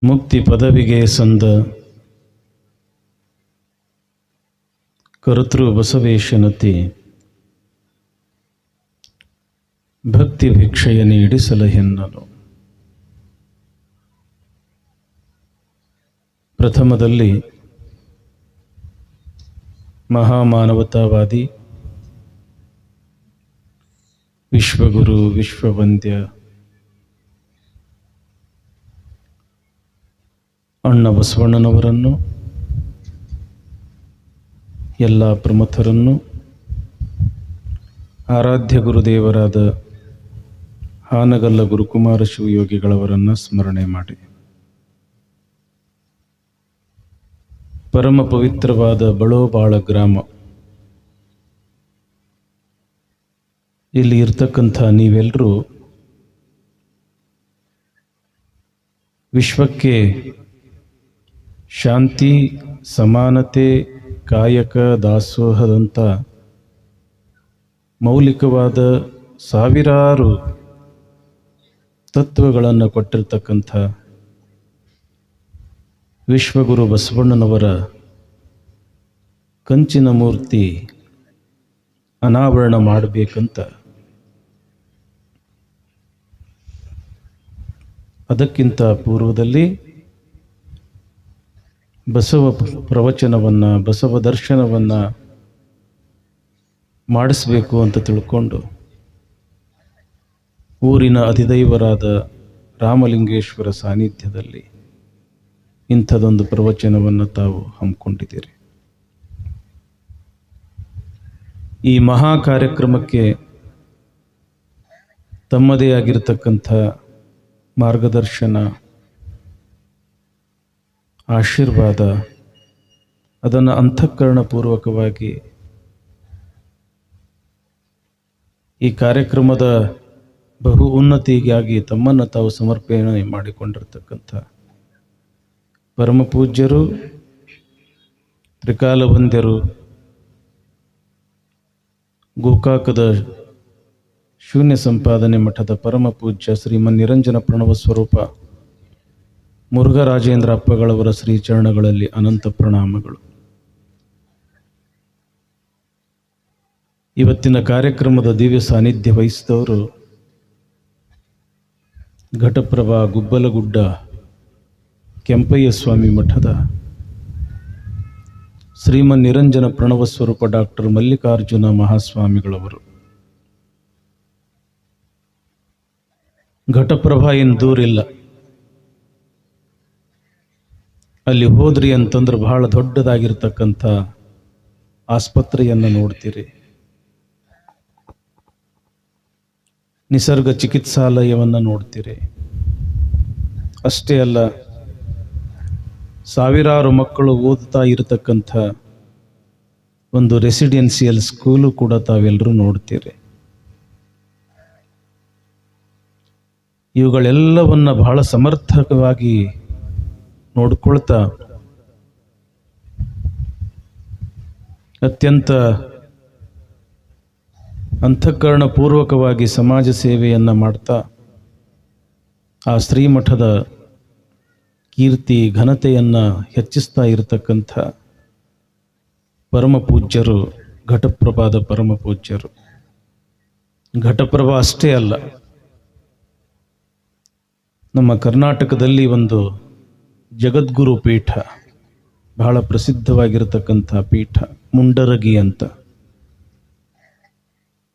ಮುಕ್ತಿ ಪದವಿಗೆ ಸಂದ ಕರ್ತೃ ಬಸವೇಶನತಿ ಭಕ್ತಿ ಭಿಕ್ಷೆಯ ನೀಡಿಸಲಹೆನ್ನಲು. ಪ್ರಥಮದಲ್ಲಿ ಮಹಾಮಾನವತಾವಾದಿ ವಿಶ್ವಗುರು ವಿಶ್ವವಂದ್ಯ ಅಣ್ಣ ಬಸವಣ್ಣನವರನ್ನು, ಎಲ್ಲ ಪ್ರಮುಖರನ್ನು, ಆರಾಧ್ಯ ಗುರುದೇವರಾದ ಹಾನಗಲ್ಲ ಗುರುಕುಮಾರ ಶಿವಯೋಗಿಗಳವರನ್ನು ಸ್ಮರಣೆ ಮಾಡಿ, ಪರಮ ಪವಿತ್ರವಾದ ಬಳೋಬಾಳ ಗ್ರಾಮ, ಇಲ್ಲಿ ಇರ್ತಕ್ಕಂಥ ನೀವೆಲ್ಲರೂ ವಿಶ್ವಕ್ಕೆ ಶಾಂತಿ, ಸಮಾನತೆ, ಕಾಯಕ, ದಾಸೋಹದಂಥ ಮೌಲಿಕವಾದ ಸಾವಿರಾರು ತತ್ವಗಳನ್ನು ಕೊಟ್ಟಿರ್ತಕ್ಕಂಥ ವಿಶ್ವಗುರು ಬಸವಣ್ಣನವರ ಕಂಚಿನ ಮೂರ್ತಿ ಅನಾವರಣ ಮಾಡಬೇಕಂತ, ಅದಕ್ಕಿಂತ ಪೂರ್ವದಲ್ಲಿ ಬಸವ ಪ್ರವಚನವನ್ನು, ಬಸವ ದರ್ಶನವನ್ನು ಮಾಡಿಸಬೇಕು ಅಂತ ತಿಳ್ಕೊಂಡು ಊರಿನ ಅಧಿದೈವರಾದ ರಾಮಲಿಂಗೇಶ್ವರ ಸಾನ್ನಿಧ್ಯದಲ್ಲಿ ಇಂಥದೊಂದು ಪ್ರವಚನವನ್ನು ತಾವು ಹಮ್ಮಿಕೊಂಡಿದ್ದೀರಿ. ಈ ಮಹಾ ಕಾರ್ಯಕ್ರಮಕ್ಕೆ ತಮ್ಮದೇ ಆಗಿರತಕ್ಕಂಥ ಮಾರ್ಗದರ್ಶನ, ಆಶೀರ್ವಾದ, ಅದನ್ನು ಅಂತಃಕರಣಪೂರ್ವಕವಾಗಿ ಈ ಕಾರ್ಯಕ್ರಮದ ಬಹು ಉನ್ನತಿಗಾಗಿ ತಮ್ಮನ್ನು ತಾವು ಸಮರ್ಪಣೆ ಮಾಡಿಕೊಂಡಿರ್ತಕ್ಕಂಥ ಪರಮ ಪೂಜ್ಯರು, ತ್ರಿಕಾಲವಂದ್ಯರು, ಗೋಕಾಕದ ಶೂನ್ಯ ಸಂಪಾದನೆ ಮಠದ ಪರಮ ಪೂಜ್ಯ ಶ್ರೀಮನ್ ನಿರಂಜನ ಪ್ರಣವ ಸ್ವರೂಪ ಮುರುಘರಾಜೇಂದ್ರ ಅಪ್ಪಗಳವರ ಶ್ರೀಚರಣಗಳಲ್ಲಿ ಅನಂತ ಪ್ರಣಾಮಗಳು. ಇವತ್ತಿನ ಕಾರ್ಯಕ್ರಮದ ದಿವ್ಯ ಸಾನ್ನಿಧ್ಯ ವಹಿಸಿದವರು ಘಟಪ್ರಭಾ ಗುಬ್ಬಲಗುಡ್ಡ ಕೆಂಪಯ್ಯ ಸ್ವಾಮಿ ಮಠದ ಶ್ರೀಮನ್ ನಿರಂಜನ ಪ್ರಣವ ಸ್ವರೂಪ ಡಾಕ್ಟರ್ ಮಲ್ಲಿಕಾರ್ಜುನ ಮಹಾಸ್ವಾಮಿಗಳವರು. ಘಟಪ್ರಭಾ ಏನು ದೂರಿಲ್ಲ, ಅಲ್ಲಿ ಹೋದ್ರಿ ಅಂತಂದ್ರೆ ಬಹಳ ದೊಡ್ಡದಾಗಿರ್ತಕ್ಕಂಥ ಆಸ್ಪತ್ರೆಯನ್ನು ನೋಡ್ತೀರಿ, ನಿಸರ್ಗ ಚಿಕಿತ್ಸಾಲಯವನ್ನು ನೋಡ್ತೀರಿ. ಅಷ್ಟೇ ಅಲ್ಲ, ಸಾವಿರಾರು ಮಕ್ಕಳು ಓದುತ್ತಾ ಇರತಕ್ಕಂಥ ಒಂದು ರೆಸಿಡೆನ್ಸಿಯಲ್ ಸ್ಕೂಲು ಕೂಡ ತಾವೆಲ್ಲರೂ ನೋಡ್ತೀರಿ. ಇವುಗಳೆಲ್ಲವನ್ನು ಬಹಳ ಸಮರ್ಥಕವಾಗಿ ನೋಡ್ಕೊಳ್ತಾ ಅತ್ಯಂತ ಅಂತಃಕರಣಪೂರ್ವಕವಾಗಿ ಸಮಾಜ ಸೇವೆಯನ್ನು ಮಾಡ್ತಾ ಆ ಶ್ರೀಮಠದ ಕೀರ್ತಿ ಘನತೆಯನ್ನು ಹೆಚ್ಚಿಸ್ತಾ ಇರತಕ್ಕಂಥ ಪರಮ ಪೂಜ್ಯರು ಘಟಪ್ರಭಾದ ಪರಮ ಪೂಜ್ಯರು. ಘಟಪ್ರಭಾ ಅಷ್ಟೇ ಅಲ್ಲ, ನಮ್ಮ ಕರ್ನಾಟಕದಲ್ಲಿ ಒಂದು ಜಗದ್ಗುರು ಪೀಠ, ಬಹಳ ಪ್ರಸಿದ್ಧವಾಗಿರತಕ್ಕಂಥ ಪೀಠ ಮುಂಡರಗಿ ಅಂತ,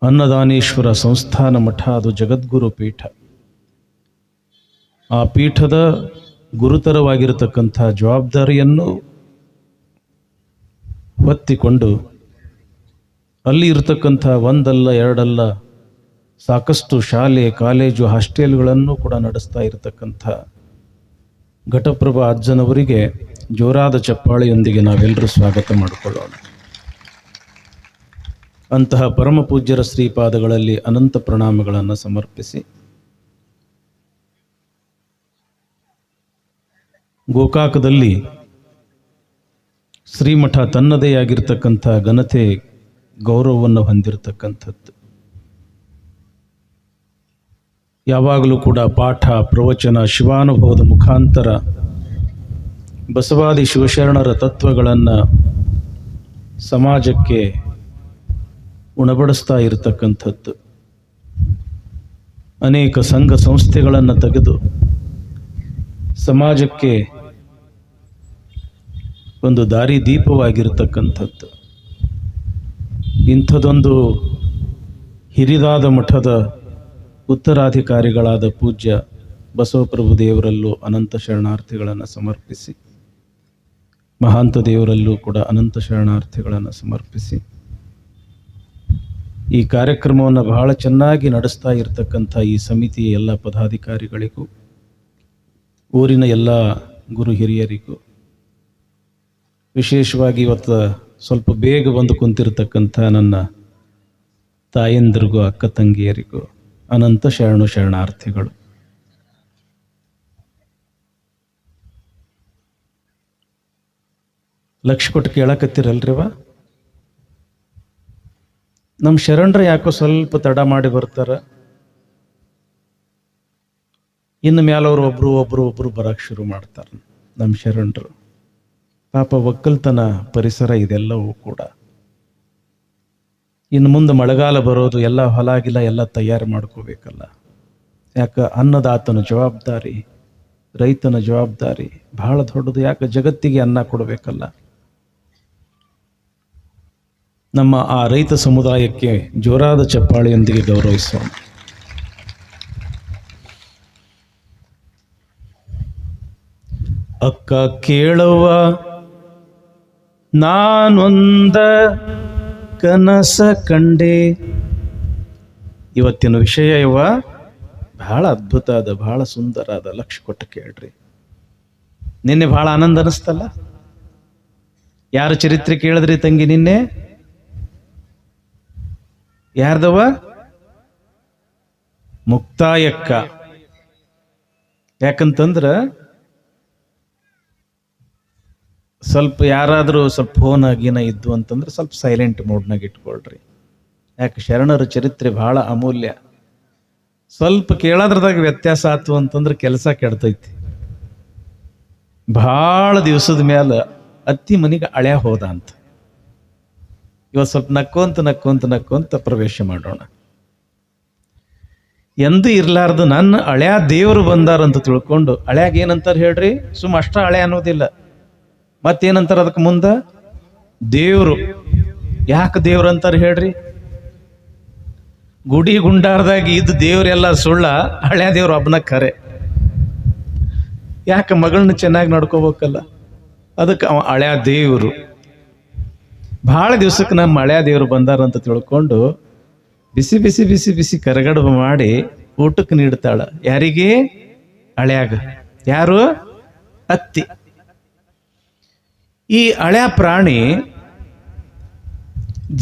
ಅನ್ನದಾನೇಶ್ವರ ಸಂಸ್ಥಾನ ಮಠ, ಅದು ಜಗದ್ಗುರು ಪೀಠ. ಆ ಪೀಠದ ಗುರುತರವಾಗಿರತಕ್ಕಂಥ ಜವಾಬ್ದಾರಿಯನ್ನು ಹೊತ್ತಿಕೊಂಡು ಅಲ್ಲಿ ಇರತಕ್ಕಂಥ ಒಂದಲ್ಲ ಎರಡಲ್ಲ ಸಾಕಷ್ಟು ಶಾಲೆ, ಕಾಲೇಜು, ಹಾಸ್ಟೆಲ್ಗಳನ್ನು ಕೂಡ ನಡೆಸ್ತಾ ಇರತಕ್ಕಂಥ ಘಟಪ್ರಭಾ ಅಜ್ಜನವರಿಗೆ ಜೋರಾದ ಚಪ್ಪಾಳೆಯೊಂದಿಗೆ ನಾವೆಲ್ಲರೂ ಸ್ವಾಗತ ಮಾಡಿಕೊಳ್ಳೋಣ. ಅಂತಹ ಪರಮ ಪೂಜ್ಯರ ಶ್ರೀಪಾದಗಳಲ್ಲಿ ಅನಂತ ಪ್ರಣಾಮಗಳನ್ನು ಸಮರ್ಪಿಸಿ, ಗೋಕಾಕದಲ್ಲಿ ಶ್ರೀಮಠ ತನ್ನದೇ ಆಗಿರ್ತಕ್ಕಂಥ ಘನತೆ, ಗೌರವವನ್ನು ಹೊಂದಿರತಕ್ಕಂಥದ್ದು. ಯಾವಾಗಲೂ ಕೂಡ ಪಾಠ ಪ್ರವಚನ ಶಿವಾನುಭವದ ಮುಖಾಂತರ ಬಸವಾದಿ ಶಿವಶರಣರ ತತ್ವಗಳನ್ನು ಸಮಾಜಕ್ಕೆ ಉಣಬಡಿಸ್ತಾ ಇರತಕ್ಕಂಥದ್ದು. ಅನೇಕ ಸಂಘ ಸಂಸ್ಥೆಗಳನ್ನು ತೆಗೆದು ಸಮಾಜಕ್ಕೆ ಒಂದು ದಾರಿ ದೀಪವಾಗಿರತಕ್ಕಂಥದ್ದು. ಇಂಥದೊಂದು ಹಿರಿದಾದ ಮಠದ ಉತ್ತರಾಧಿಕಾರಿಗಳಾದ ಪೂಜ್ಯ ಬಸವಪ್ರಭು ದೇವರಲ್ಲೂ ಅನಂತ ಶರಣಾರ್ಥಿಗಳನ್ನು ಸಮರ್ಪಿಸಿ, ಮಹಾಂತ ದೇವರಲ್ಲೂ ಕೂಡ ಅನಂತ ಶರಣಾರ್ಥಿಗಳನ್ನು ಸಮರ್ಪಿಸಿ, ಈ ಕಾರ್ಯಕ್ರಮವನ್ನು ಬಹಳ ಚೆನ್ನಾಗಿ ನಡೆಸ್ತಾ ಇರತಕ್ಕಂಥ ಈ ಸಮಿತಿಯ ಎಲ್ಲ ಪದಾಧಿಕಾರಿಗಳಿಗೂ, ಊರಿನ ಎಲ್ಲ ಗುರು ಹಿರಿಯರಿಗೂ, ವಿಶೇಷವಾಗಿ ಇವತ್ತು ಸ್ವಲ್ಪ ಬೇಗ ಬಂದು ಕುಂತಿರತಕ್ಕಂಥ ನನ್ನ ತಾಯಂದಿರಿಗೂ ಅಕ್ಕ ತಂಗಿಯರಿಗೂ ಅನಂತ ಶರಣಾರ್ಥಿಗಳು. ಲಕ್ಷ ಕೊಟ್ಟು ಕೇಳಕತ್ತೀರಲ್ರಿವ? ನಮ್ಮ ಶರಣರ ಯಾಕೋ ಸ್ವಲ್ಪ ತಡ ಮಾಡಿ ಬರ್ತಾರ, ಇನ್ನು ಮ್ಯಾಲವ್ರು ಒಬ್ರು ಬರಕ್ಕೆ ಶುರು ಮಾಡ್ತಾರೆ. ನಮ್ಮ ಶರಣರು ಪಾಪ ಒಕ್ಕಲ್ತನ ಪರಿಸರ ಇದೆಲ್ಲವೂ ಕೂಡ. ಇನ್ನು ಮುಂದೆ ಮಳೆಗಾಲ ಬರೋದು, ಎಲ್ಲ ಹೊಲಾಗಿಲ್ಲ ಎಲ್ಲ ತಯಾರು ಮಾಡ್ಕೋಬೇಕಲ್ಲ. ಯಾಕೆ ಅನ್ನದಾತನ ಜವಾಬ್ದಾರಿ, ರೈತನ ಜವಾಬ್ದಾರಿ ಬಹಳ ದೊಡ್ಡದು. ಯಾಕೆ ಜಗತ್ತಿಗೆ ಅನ್ನ ಕೊಡಬೇಕಲ್ಲ. ನಮ್ಮ ಆ ರೈತ ಸಮುದಾಯಕ್ಕೆ ಜೋರಾದ ಚಪ್ಪಾಳೆಯೊಂದಿಗೆ ಗೌರವಿಸೋಣ. ಅಕ್ಕ ಕೇಳುವ ನಾನೊಂದ ಕನಸ ಕಂಡೆ. ಇವತ್ತಿನ ವಿಷಯ ಬಹಳ ಅದ್ಭುತ ಅದ, ಬಹಳ ಸುಂದರ ಅದ. ಲಕ್ಷ ಕೊಟ್ಟು ಕೇಳ್ರಿ. ನಿನ್ನೆ ಬಹಳ ಆನಂದ ಅನಿಸ್ತಲ್ಲ? ಯಾರ ಚರಿತ್ರೆ ಕೇಳಿದ್ರಿ ತಂಗಿ ನಿನ್ನೆ? ಯಾರ್ದವ? ಮುಕ್ತಾಯಕ್ಕ. ಯಾಕಂತಂದ್ರ ಸ್ವಲ್ಪ ಯಾರಾದರೂ ಸ್ವಲ್ಪ ಫೋನ್ ಗೀನ ಇದ್ದು ಅಂತಂದ್ರೆ ಸ್ವಲ್ಪ ಸೈಲೆಂಟ್ ಮೋಡ್ನಾಗ ಇಟ್ಕೊಳ್ರಿ. ಯಾಕೆ ಶರಣರ ಚರಿತ್ರೆ ಬಹಳ ಅಮೂಲ್ಯ. ಸ್ವಲ್ಪ ಕೇಳೋದ್ರದಾಗ ವ್ಯತ್ಯಾಸ ಆಯ್ತು ಅಂತಂದ್ರೆ ಕೆಲಸ ಕೆಡ್ತೈತಿ. ಭಾಳ ದಿವಸದ ಮ್ಯಾಲ ಅತ್ತಿ ಮನೆಗೆ ಅಳ್ಯಾ ಹೋದ ಅಂತ. ಇವತ್ತು ಸ್ವಲ್ಪ ನಕ್ಕೊಂತ ಪ್ರವೇಶ ಮಾಡೋಣ. ಎಂದೂ ಇರ್ಲಾರ್ದು ನನ್ನ ಹಳ್ಯಾ ದೇವರು ಬಂದಾರಂತ ತಿಳ್ಕೊಂಡು, ಹಳ್ಯಾಗ ಏನಂತಾರೆ ಹೇಳ್ರಿ? ಸುಮ್ಮ ಅಷ್ಟ ಹಳೆ ಅನ್ನೋದಿಲ್ಲ, ಮತ್ತೇನಂತಾರೆ ಅದಕ್ಕೆ ಮುಂದೆ? ದೇವರು. ಯಾಕೆ ದೇವ್ರು ಅಂತಾರೆ ಹೇಳ್ರಿ? ಗುಡಿ ಗುಂಡಾರದಾಗ ಇದ್ದು ದೇವ್ರೆಲ್ಲ ಸುಳ್ಳ, ಹಳ್ಯಾ ದೇವ್ರು ಒಬ್ಬನ ಖರೆ. ಯಾಕೆ? ಮಗಳನ್ನ ಚೆನ್ನಾಗಿ ನಡ್ಕೋಬೇಕಲ್ಲ, ಅದಕ್ಕೆ ಅವ ಹಳ್ಯಾ ದೇವರು. ಭಾಳ ದಿವ್ಸಕ್ಕೆ ನಮ್ಮ ಹಳ್ಯಾ ದೇವರು ಬಂದಾರಂತ ತಿಳ್ಕೊಂಡು ಬಿಸಿ ಬಿಸಿ ಬಿಸಿ ಬಿಸಿ ಕರಗಡುಬು ಮಾಡಿ ಊಟಕ್ಕೆ ನೀಡ್ತಾಳ. ಯಾರಿಗೆ? ಹಳ್ಯಾಗ. ಯಾರು? ಅತ್ತಿ. ಈ ಹಳ್ಯಾ ಪ್ರಾಣಿ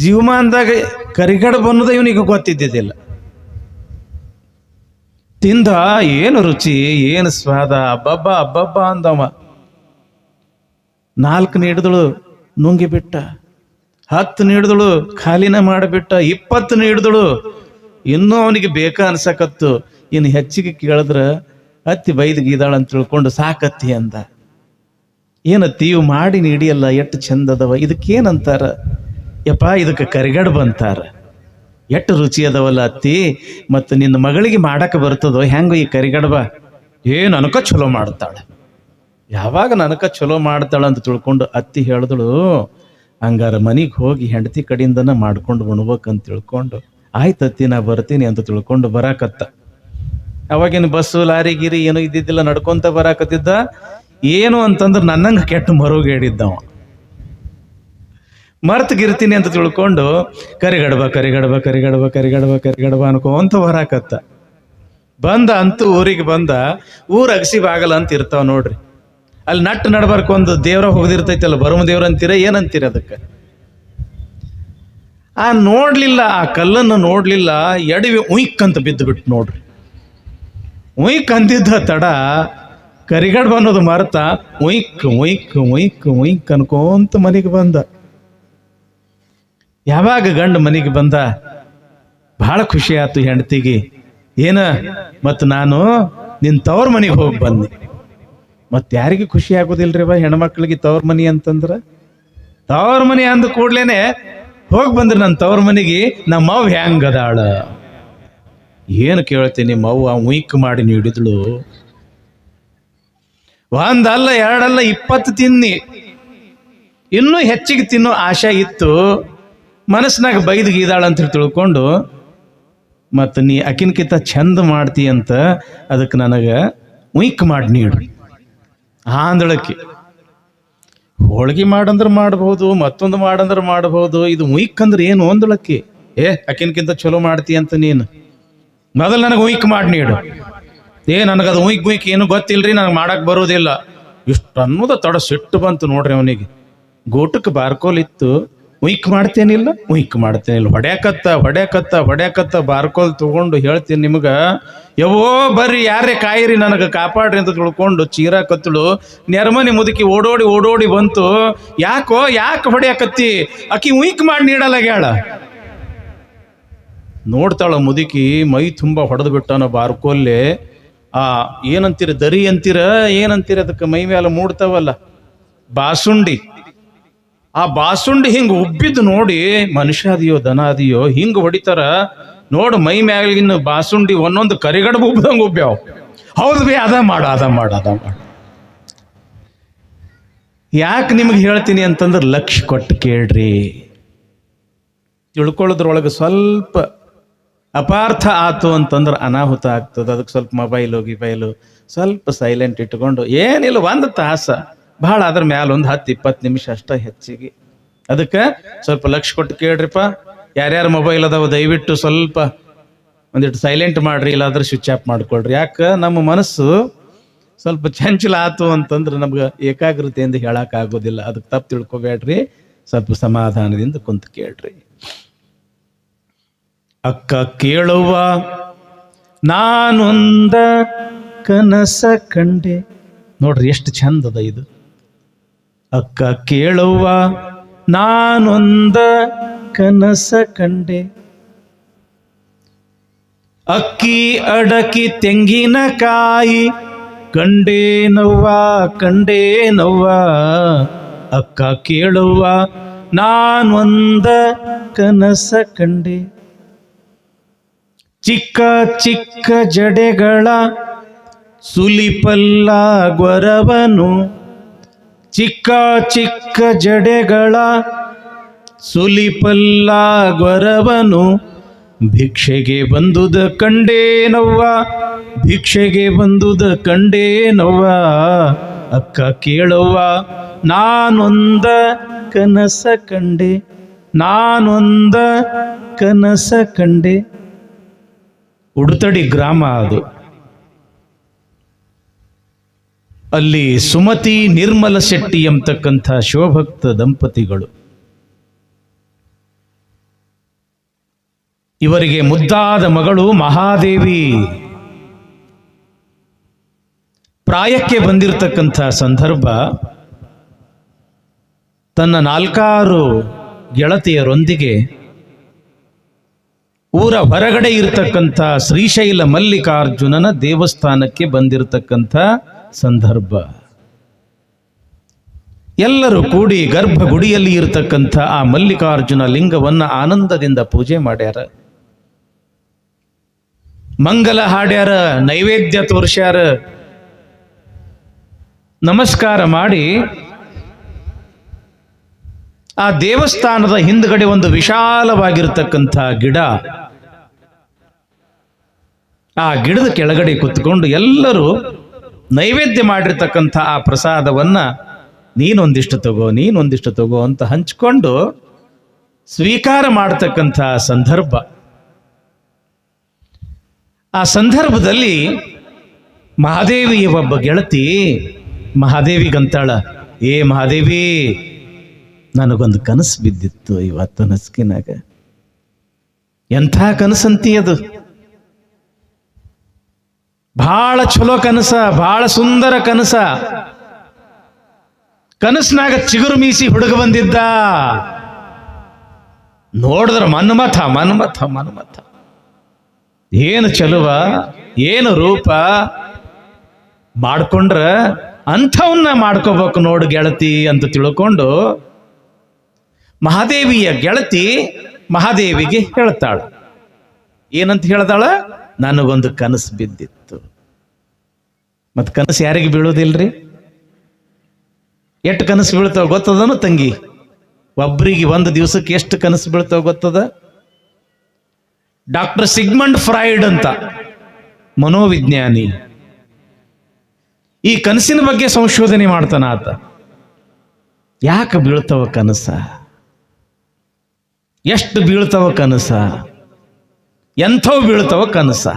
ಜೀವಮಾನದಾಗ ಕರಿಗಡುಬು ಅನ್ನೋದು ಇವನಿಗೆ ಗೊತ್ತಿದ್ದಿದ್ದಿಲ್ಲ. ತಿಂದ ಏನು ರುಚಿ, ಏನು ಸ್ವಾದ, ಅಬ್ಬಬ್ಬ ಅಂದವ. 4 ನೀಡಿದಳು ನುಂಗಿ ಬಿಟ್ಟ, 10 ನೀಡಿದಳು ಖಾಲಿನ ಮಾಡಿಬಿಟ್ಟ, 20 ನೀಡಿದಳು. ಇನ್ನೂ ಅವನಿಗೆ ಬೇಕಾ ಅನ್ಸಕತ್ತು. ಇನ್ನು ಹೆಚ್ಚಿಗೆ ಕೇಳಿದ್ರೆ ಅತ್ತಿ ಬೈದು ಗೀದಾಳ ಅಂತ ತಿಳ್ಕೊಂಡು ಸಾಕತ್ತಿ ಅಂದ. ಏನತ್ತಿ ಇವು ಮಾಡಿ ನೀಡಿಯಲ್ಲ, ಎಷ್ಟು ಚಂದದವ, ಇದಕ್ಕೇನಂತಾರ? ಯಪ್ಪ ಇದಕ್ಕೆ ಕರಿಗಡುಬು ಅಂತಾರ. ಎಷ್ಟು ರುಚಿ ಅದಾವಲ್ಲ ಅತ್ತಿ, ಮತ್ತು ನಿನ್ನ ಮಗಳಿಗೆ ಮಾಡಕ್ಕೆ ಬರ್ತದೋ ಹೆಂಗ ಈ ಕರಿಗಡುಬ? ನನಕ ಚಲೋ ಮಾಡ್ತಾಳೆ. ಯಾವಾಗ ನನಕ ಚಲೋ ಮಾಡ್ತಾಳ ಅಂತ ತಿಳ್ಕೊಂಡು ಅತ್ತಿ ಹೇಳಿದಳು, ಹಂಗಾರ ಮನೆಗೆ ಹೋಗಿ ಹೆಂಡತಿ ಕಡೆಯಿಂದನ ಮಾಡ್ಕೊಂಡು ಉಣ್ಬೇಕಂತ ತಿಳ್ಕೊಂಡು, ಆಯ್ತತ್ತಿ ನಾ ಬರ್ತೀನಿ ಅಂತ ತಿಳ್ಕೊಂಡು ಬರಾಕತ್ತ. ಅವಾಗೇನು ಬಸ್ಸು ಲಾರಿ ಗಿರಿ ಏನೂ ಇದ್ದಿದ್ದಿಲ್ಲ, ನಡ್ಕೊಂತ ಬರಾಕತ್ತಿದ್ದ. ಏನು ಅಂತಂದ್ರೆ ನನ್ನಂಗೆ ಕೆಟ್ಟ ಮರುಗೇಡಿದ್ದವ. ಮರ್ತಿಗಿರ್ತೀನಿ ಅಂತ ತಿಳ್ಕೊಂಡು ಕರಿಗಡುಬ ಅನ್ಕೊಂತ ಬರಾಕತ್ತ. ಬಂದ ಅಂತೂ ಊರಿಗೆ ಬಂದ. ಊರು ಅಗಸಿ ಬಾಗಲ ಅಂತ ಇರ್ತಾವ ನೋಡ್ರಿ, ಅಲ್ಲಿ ನಟ್ಟು ನಡ್ಬಾರ್ಕು ಒಂದು ದೇವ್ರ ಹೋಗದಿರ್ತೈತಲ್ಲ, ಬರುಮ ದೇವ್ರ ಅಂತೀರ, ಏನಂತೀರ ಅದಕ್ಕೆ? ನೋಡ್ಲಿಲ್ಲ, ಆ ಕಲ್ಲನ್ನು ನೋಡ್ಲಿಲ್ಲ, ಎಡವಿ ಉಯ್ಕ್ ಅಂತ ಬಿದ್ದು ಬಿಟ್ಟು ನೋಡ್ರಿ. ಉಯ್ಕ್ ಅಂದಿದ್ದ ತಡ ಕರಿಗಡುಬು ಅನ್ನೋದು ಮರ್ತ ಉಯ್ಕ್ ಅನ್ಕೊಂತ ಮನೆಗೆ ಬಂದ. ಯಾವಾಗ ಗಂಡ ಮನೆಗೆ ಬಂದ, ಬಹಳ ಖುಷಿ ಆಯ್ತು ಹೆಂಡತಿಗೆ. ಏನ ಮತ್ತು ನಾನು ನಿನ್ನ ತವ್ರ ಮನೆಗೆ ಹೋಗಿ ಬಂದೆ. ಮತ್ತೆ ಯಾರಿಗೆ ಖುಷಿ ಆಗೋದಿಲ್ರಿವ ಹೆಣ್ಮಕ್ಳಿಗೆ ತವ್ರ ಮನಿ ಅಂತಂದ್ರ? ತವ್ರ ಮನಿ ಅಂದ ಕೂಡ್ಲೇನೆ ಹೋಗಿ ಬಂದ್ರಿ ನನ್ನ ತವ್ರ ಮನಿಗೆ, ನಮ್ಮವ್ ಹೆಂಗದಾಳ ಏನು ಕೇಳ್ತೀನಿ. ಮವ್ವ ಉಯ್ಕ್ ಮಾಡಿ ನೀಡಿದ್ಳು. ಒಂದಲ್ಲ ಎರಡಲ್ಲ 20 ತಿನ್ನಿ, ಇನ್ನೂ ಹೆಚ್ಚಿಗೆ ತಿನ್ನೋ ಆಶೆ ಇತ್ತು. ಮನಸ್ಸಿನಾಗ ಬೈದು ಗೀದಾಳ ಅಂತ ತಿಳ್ಕೊಂಡು ಮತ್ತು ನೀ ಅಕಿನ್ಕಿಂತ ಚಂದ ಮಾಡ್ತಿ ಅಂತ ಅದಕ್ಕೆ ನನಗೆ ಉಯ್ಕ್ ಮಾಡಿ ನೀಡು ಆಂದಳಕ್ಕಿ. ಹೋಳ್ಗೆ ಮಾಡಂದ್ರೆ ಮಾಡ್ಬೋದು, ಮತ್ತೊಂದು ಮಾಡಂದ್ರೆ ಮಾಡ್ಬೋದು, ಇದು ಉಯ್ಕ್ ಅಂದ್ರೆ ಏನು ಅಂದಳಕ್ಕಿ. ಅಕಿನ್ಕಿಂತ ಚಲೋ ಮಾಡ್ತಿ ಅಂತ ನೀನು ಮೊದಲು ನನಗೆ ಉಯ್ಕ್ ಮಾಡಿ ನೀಡು. ನನಗದು ಉಯ್ಕ್ ಏನು ಗೊತ್ತಿಲ್ರಿ, ನನಗೆ ಮಾಡಕ್ಕೆ ಬರೋದಿಲ್ಲ ಇಷ್ಟು ಅನ್ನೋದ ತಡ ಸಿಟ್ಟು ಬಂತು ನೋಡ್ರಿ ಅವನಿಗೆ. ಗೋಟಕ್ಕೆ ಬಾರ್ಕೋಲಿತ್ತು, ಉಯ್ಕ್ ಮಾಡ್ತೇನಿಲ್ಲ ಹೊಡ್ಯಾಕತ್ತ ಬಾರ್ಕೋಲ್ ತಗೊಂಡು ಹೇಳ್ತೀನಿ ನಿಮ್ಗೆ, ಯವೋ ಬರ್ರಿ ಯಾರೇ ಕಾಯಿರಿ ನನಗೆ ಕಾಪಾಡ್ರಿ ಅಂತ ತಿಳ್ಕೊಂಡು ಚೀರ ಕತ್ತಳು. ನೆರಮನಿ ಮುದುಕಿ ಓಡೋಡಿ ಬಂತು. ಯಾಕೆ ಹೊಡ್ಯಾಕತ್ತಿ? ಆಕಿ ಉಯ್ಕ್ ಮಾಡಿ ನೀಡಲಾಗ್ಯಾಳ. ನೋಡ್ತಾಳ ಮುದುಕಿ, ಮೈ ತುಂಬ ಹೊಡೆದು ಬಿಟ್ಟನ ಬಾರ್ಕೋಲ್ಲೆ. ಏನಂತೀರ, ದರಿ ಅಂತೀರ ಏನಂತೀರ ಅದಕ್ಕೆ ಮೈ ಮೇಲೆ ಮೂಡ್ತಾವಲ್ಲ ಬಾಸುಂಡಿ, ಆ ಬಾಸುಂಡಿ ಹಿಂಗೆ ಉಬ್ಬಿದ್ದು ನೋಡಿ ಮನುಷ್ಯ ಅದಿಯೋ ದನ ಅದಿಯೋ ಹಿಂಗೆ ಹೊಡಿತಾರ ನೋಡು. ಮೈ ಮ್ಯಾಲಿನ ಬಾಸುಂಡಿ ಒಂದೊಂದು ಕರಿಗಡಬು ಉಬ್ಬಿದಂಗೆ ಉಬ್ಬ್ಯಾವ. ಹೌದು ಬೇ, ಅದ ಮಾಡ. ಯಾಕೆ ನಿಮ್ಗೆ ಹೇಳ್ತೀನಿ ಅಂತಂದ್ರೆ ಲಕ್ಷ್ಯ ಕೊಟ್ಟು ಕೇಳ್ರಿ. ತಿಳ್ಕೊಳ್ಳೋದ್ರೊಳಗೆ ಸ್ವಲ್ಪ ಅಪಾರ್ಥ ಆತು ಅಂತಂದ್ರೆ ಅನಾಹುತ ಆಗ್ತದೆ. ಅದಕ್ಕೆ ಸ್ವಲ್ಪ ಮೊಬೈಲು ಸ್ವಲ್ಪ ಸೈಲೆಂಟ್ ಇಟ್ಕೊಂಡು ಏನಿಲ್ಲ, 1 ತಾಸು ಭಾಳ ಅದ್ರ ಮ್ಯಾಲ ಒಂದು 10-20 ನಿಮಿಷ ಅಷ್ಟ ಹೆಚ್ಚಿಗೆ. ಅದಕ್ಕೆ ಸ್ವಲ್ಪ ಲಕ್ಷ್ಯ ಕೊಟ್ಟು ಕೇಳ್ರಿಪ್ಪ. ಯಾರ್ಯಾರು ಮೊಬೈಲ್ ಅದಾವ ದಯವಿಟ್ಟು ಸ್ವಲ್ಪ ಒಂದಿಟ್ಟು ಸೈಲೆಂಟ್ ಮಾಡ್ರಿ, ಇಲ್ಲಾದ್ರೆ ಸ್ವಿಚ್ ಆಫ್ ಮಾಡ್ಕೊಳ್ರಿ. ಯಾಕೆ ನಮ್ಮ ಮನಸ್ಸು ಸ್ವಲ್ಪ ಚಂಚಲ ಆತು ಅಂತಂದ್ರೆ ನಮ್ಗೆ ಏಕಾಗ್ರತೆಯಿಂದ ಹೇಳಕ್ಕಾಗೋದಿಲ್ಲ. ಅದಕ್ಕೆ ತಪ್ಪು ತಿಳ್ಕೊಬೇಡ್ರಿ, ಸ್ವಲ್ಪ ಸಮಾಧಾನದಿಂದ ಕುಂತು ಕೇಳ್ರಿ. ಅಕ್ಕ ಕೇಳುವ ನಾನೊಂದ ಕನಸ ಕಂಡೆ. ನೋಡ್ರಿ ಎಷ್ಟು ಚಂದದ ಇದು. ಅಕ್ಕ ಕೇಳುವ ನಾನೊಂದ ಕನಸ ಕಂಡೆ, ಅಕ್ಕಿ ಅಡಕಿ ತೆಂಗಿನಕಾಯಿ ಕಂಡೇನವ್ವ. ಅಕ್ಕ ಕೇಳುವ ನಾನೊಂದ ಕನಸ ಕಂಡೆ, ಚಿಕ್ಕ ಚಿಕ್ಕ ಜಡೆಗಳ ಸುಲಿಪಲ್ಲ ಗೊರವನು, ಚಿಕ್ಕ ಚಿಕ್ಕ ಜಡೆಗಳ ಸುಲಿಪಲ್ಲ ಗೊರವನು, ಭಿಕ್ಷೆಗೆ ಬಂದುದ ಕಂಡೇನವ್ವ. ಅಕ್ಕ ಕೇಳುವ ನಾನೊಂದ ಕನಸ ಕಂಡೆ. ಉಡುತಡಿ ಗ್ರಾಮ ಅದು. ಅಲ್ಲಿ ಸುಮತಿ ನಿರ್ಮಲ ಶೆಟ್ಟಿ ಎಂಬತಕ್ಕಂಥ ಶಿವಭಕ್ತ ದಂಪತಿಗಳು. ಇವರಿಗೆ ಮುದ್ದಾದ ಮಗಳು ಮಹಾದೇವಿ. ಪ್ರಾಯಕ್ಕೆ ಬಂದಿರತಕ್ಕಂಥ ಸಂದರ್ಭ, ತನ್ನ 4 ಗೆಳತಿಯರೊಂದಿಗೆ ಊರ ಹೊರಗಡೆ ಇರತಕ್ಕಂಥ ಶ್ರೀಶೈಲ ಮಲ್ಲಿಕಾರ್ಜುನನ ದೇವಸ್ಥಾನಕ್ಕೆ ಬಂದಿರತಕ್ಕಂಥ ಸಂದರ್ಭ. ಎಲ್ಲರೂ ಕೂಡಿ ಗರ್ಭಗುಡಿಯಲ್ಲಿ ಇರತಕ್ಕಂಥ ಆ ಮಲ್ಲಿಕಾರ್ಜುನ ಲಿಂಗವನ್ನ ಆನಂದದಿಂದ ಪೂಜೆ ಮಾಡ್ಯಾರ, ಮಂಗಲ ಹಾಡ್ಯಾರ, ನೈವೇದ್ಯ ತೋರ್ಸ್ಯಾರ. ನಮಸ್ಕಾರ ಮಾಡಿ ಆ ದೇವಸ್ಥಾನದ ಹಿಂದ್ಗಡೆ ಒಂದು ವಿಶಾಲವಾಗಿರ್ತಕ್ಕಂಥ ಗಿಡ, ಆ ಗಿಡದ ಕೆಳಗಡೆ ಕುತ್ಕೊಂಡು ಎಲ್ಲರೂ ನೈವೇದ್ಯ ಮಾಡಿರ್ತಕ್ಕಂಥ ಆ ಪ್ರಸಾದವನ್ನ ನೀನೊಂದಿಷ್ಟು ತಗೋ ಅಂತ ಹಂಚ್ಕೊಂಡು ಸ್ವೀಕಾರ ಮಾಡತಕ್ಕಂಥ ಸಂದರ್ಭ. ಆ ಸಂದರ್ಭದಲ್ಲಿ ಮಹಾದೇವಿಯ ಒಬ್ಬ ಗೆಳತಿ ಮಹಾದೇವಿಗಂತಾಳ, ಮಹಾದೇವಿ, ನನಗೊಂದು ಕನಸು ಬಿದ್ದಿತ್ತು ಇವತ್ತು ನಸ್ಕಿನಾಗ. ಎಂಥ ಕನಸಂತಿ ಅದು, ಬಹಳ ಚಲೋ ಕನಸ, ಬಹಳ ಸುಂದರ ಕನಸ. ಕನಸ್ನಾಗ ಚಿಗುರು ಮೀಸಿ ಹುಡುಗ ಬಂದಿದ್ದ. ನೋಡಿದ್ರ ಮನ್ಮಥ. ಏನು ಚಲುವ, ಏನು ರೂಪ. ಮಾಡ್ಕೊಂಡ್ರ ಅಂಥವನ್ನ ಮಾಡ್ಕೋಬೇಕು ನೋಡು ಗೆಳತಿ ಅಂತ ತಿಳ್ಕೊಂಡು ಮಹಾದೇವಿಯ ಗೆಳತಿ ಮಹಾದೇವಿಗೆ ಹೇಳ್ತಾಳ. ಏನಂತ ಹೇಳ್ತಾಳ? ನನಗೊಂದು ಕನಸು ಬಿದ್ದಿತ್ತು. ಮತ್ ಕನಸು ಯಾರಿಗೆ ಬೀಳೋದಿಲ್ರಿ? ಎಷ್ಟು ಕನಸು ಬೀಳ್ತಾವ ಗೊತ್ತದನು ತಂಗಿ? ಒಬ್ರಿಗೆ ಒಂದು ದಿವಸಕ್ಕೆ ಎಷ್ಟು ಕನಸು ಬೀಳ್ತಾವ ಗೊತ್ತದ? ಡಾಕ್ಟರ್ ಸಿಗ್ಮಂಡ್ ಫ್ರಾಯ್ಡ್ ಅಂತ ಮನೋವಿಜ್ಞಾನಿ ಈ ಕನಸಿನ ಬಗ್ಗೆ ಸಂಶೋಧನೆ ಮಾಡ್ತಾನ. ಆತ ಯಾಕೆ ಬೀಳ್ತಾವ ಕನಸ, ಎಷ್ಟು ಬೀಳ್ತಾವ ಕನಸ, ಎಂಥವು ಬೀಳ್ತಾವ ಕನಸ?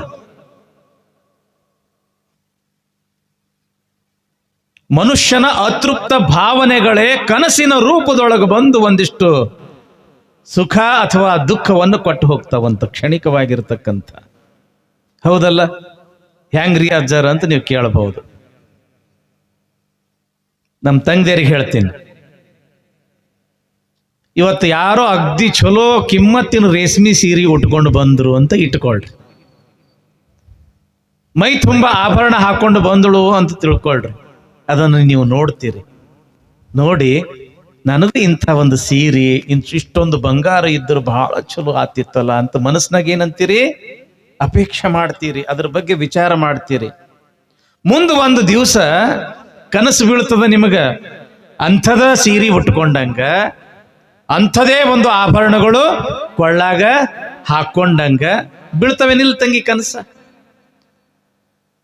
ಮನುಷ್ಯನ ಅತೃಪ್ತ ಭಾವನೆಗಳೇ ಕನಸಿನ ರೂಪದೊಳಗೆ ಬಂದು ಒಂದಿಷ್ಟು ಸುಖ ಅಥವಾ ದುಃಖವನ್ನು ಕೊಟ್ಟು ಹೋಗ್ತಾವಂತ, ಕ್ಷಣಿಕವಾಗಿರ್ತಕ್ಕಂಥ. ಹೌದಲ್ಲ? ಹ್ಯಾಂಗ್ರಿ ಅಜ್ಜಾರ ಅಂತ ನೀವು ಕೇಳಬಹುದು. ನಮ್ಮ ತಂಗಿಯರಿಗೆ ಹೇಳ್ತೀನಿ, ಇವತ್ತು ಯಾರೋ ಅಗ್ದಿ ಚಲೋ ಕಿಮ್ಮತ್ತಿನ ರೇಷ್ಮೆ ಸೀರೆ ಉಟ್ಕೊಂಡು ಬಂದ್ರು ಅಂತ ಇಟ್ಕೊಳ್ರಿ. ಮೈ ತುಂಬ ಆಭರಣ ಹಾಕೊಂಡು ಬಂದಳು ಅಂತ ತಿಳ್ಕೊಳ್ರಿ. ಅದನ್ನು ನೀವು ನೋಡ್ತೀರಿ. ನೋಡಿ, ನನಗೆ ಇಂಥ ಒಂದು ಸೀರೆ, ಇಷ್ಟೊಂದು ಬಂಗಾರ ಇದ್ದರೂ ಬಹಳ ಚಲೋ ಆತಿತ್ತಲ್ಲ ಅಂತ ಮನಸ್ಸಿನಾಗ ಏನಂತೀರಿ? ಅಪೇಕ್ಷೆ ಮಾಡ್ತೀರಿ, ಅದ್ರ ಬಗ್ಗೆ ವಿಚಾರ ಮಾಡ್ತೀರಿ. ಮುಂದೆ ಒಂದು ದಿವಸ ಕನಸು ಬೀಳ್ತದ ನಿಮಗ, ಅಂಥದ ಸೀರೆ ಉಟ್ಕೊಂಡಂಗ, ಅಂಥದೇ ಒಂದು ಆಭರಣಗಳು ಕೊಳ್ಳಾಗ ಹಾಕೊಂಡಂಗ ಬೀಳ್ತವೇನಿಲ್ಲ ತಂಗಿ ಕನಸ.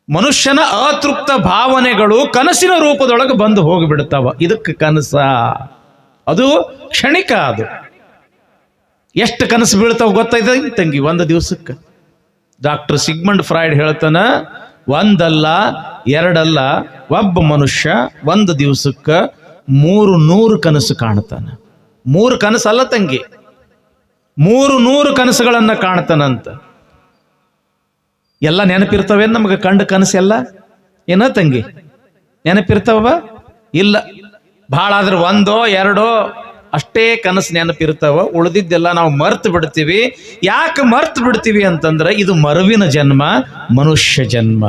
ಮನುಷ್ಯನ ಅತೃಪ್ತ ಭಾವನೆಗಳು ಕನಸಿನ ರೂಪದೊಳಗೆ ಬಂದು ಹೋಗಿಬಿಡ್ತಾವ. ಇದಕ್ಕೆ ಕನಸ. ಅದು ಕ್ಷಣಿಕ. ಅದು ಎಷ್ಟು ಕನಸು ಬೀಳ್ತಾವ ಗೊತ್ತಾಯ್ತ ತಂಗಿ ಒಂದು ದಿವಸಕ್ಕೆ? ಡಾಕ್ಟರ್ ಸಿಗ್ಮಂಡ್ ಫ್ರಾಯ್ಡ್ ಹೇಳ್ತಾನ, ಒಂದಲ್ಲ ಎರಡಲ್ಲ, ಒಬ್ಬ ಮನುಷ್ಯ ಒಂದು ದಿವಸಕ್ಕೆ 300 ಕನಸು ಕಾಣ್ತಾನ. 3 ಕನಸಲ್ಲ ತಂಗಿ, 300 ಕನಸುಗಳನ್ನ ಕಾಣ್ತಾನಂತ. ಎಲ್ಲ ನೆನಪಿರ್ತವೆ ನಮಗೆ ಕಂಡ ಕನಸೆಲ್ಲ? ಏನ ತಂಗಿ, ನೆನಪಿರ್ತಾವ? ಇಲ್ಲ. ಭಾಳ ಆದ್ರೆ 1 2 ಅಷ್ಟೇ ಕನಸು ನೆನಪಿರ್ತಾವ. ಉಳಿದಿದ್ದೆಲ್ಲ ನಾವು ಮರ್ತು ಬಿಡ್ತೀವಿ. ಯಾಕೆ ಮರ್ತು ಬಿಡ್ತೀವಿ ಅಂತಂದ್ರೆ ಇದು ಮರುವಿನ ಜನ್ಮ, ಮನುಷ್ಯ ಜನ್ಮ.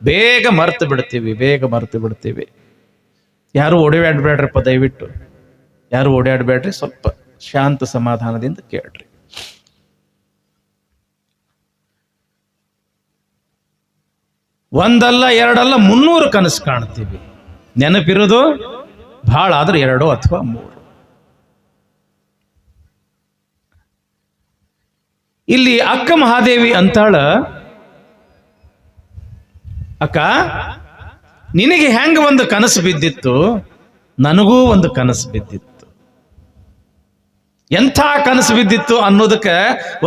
ಬೇಗ ಮರ್ತು ಬಿಡ್ತೀವಿ, ಬೇಗ ಮರ್ತು ಬಿಡ್ತೀವಿ. ಯಾರು ಓಡಾಡಬೇಡ್ರಪ್ಪ, ದಯವಿಟ್ಟು ಯಾರು ಓಡಾಡಬೇಡ್ರಿ. ಸ್ವಲ್ಪ ಶಾಂತ ಸಮಾಧಾನದಿಂದ ಕೇಳ್ರಿ. ಒಂದಲ್ಲ ಎರಡಲ್ಲ 300 ಕನಸು ಕಾಣ್ತೀವಿ. ನೆನಪಿರೋದು ಭಾಳ ಆದ್ರೆ 2 ಅಥವಾ 3. ಇಲ್ಲಿ ಅಕ್ಕ ಮಹಾದೇವಿ ಅಂತಾಳ, ಅಕ್ಕ ನಿನಗೆ ಹೆಂಗ ಒಂದು ಕನಸು ಬಿದ್ದಿತ್ತು, ನನಗೂ ಒಂದು ಕನಸು ಬಿದ್ದಿತ್ತು. ಎಂಥ ಕನಸು ಬಿದ್ದಿತ್ತು ಅನ್ನೋದಕ್ಕೆ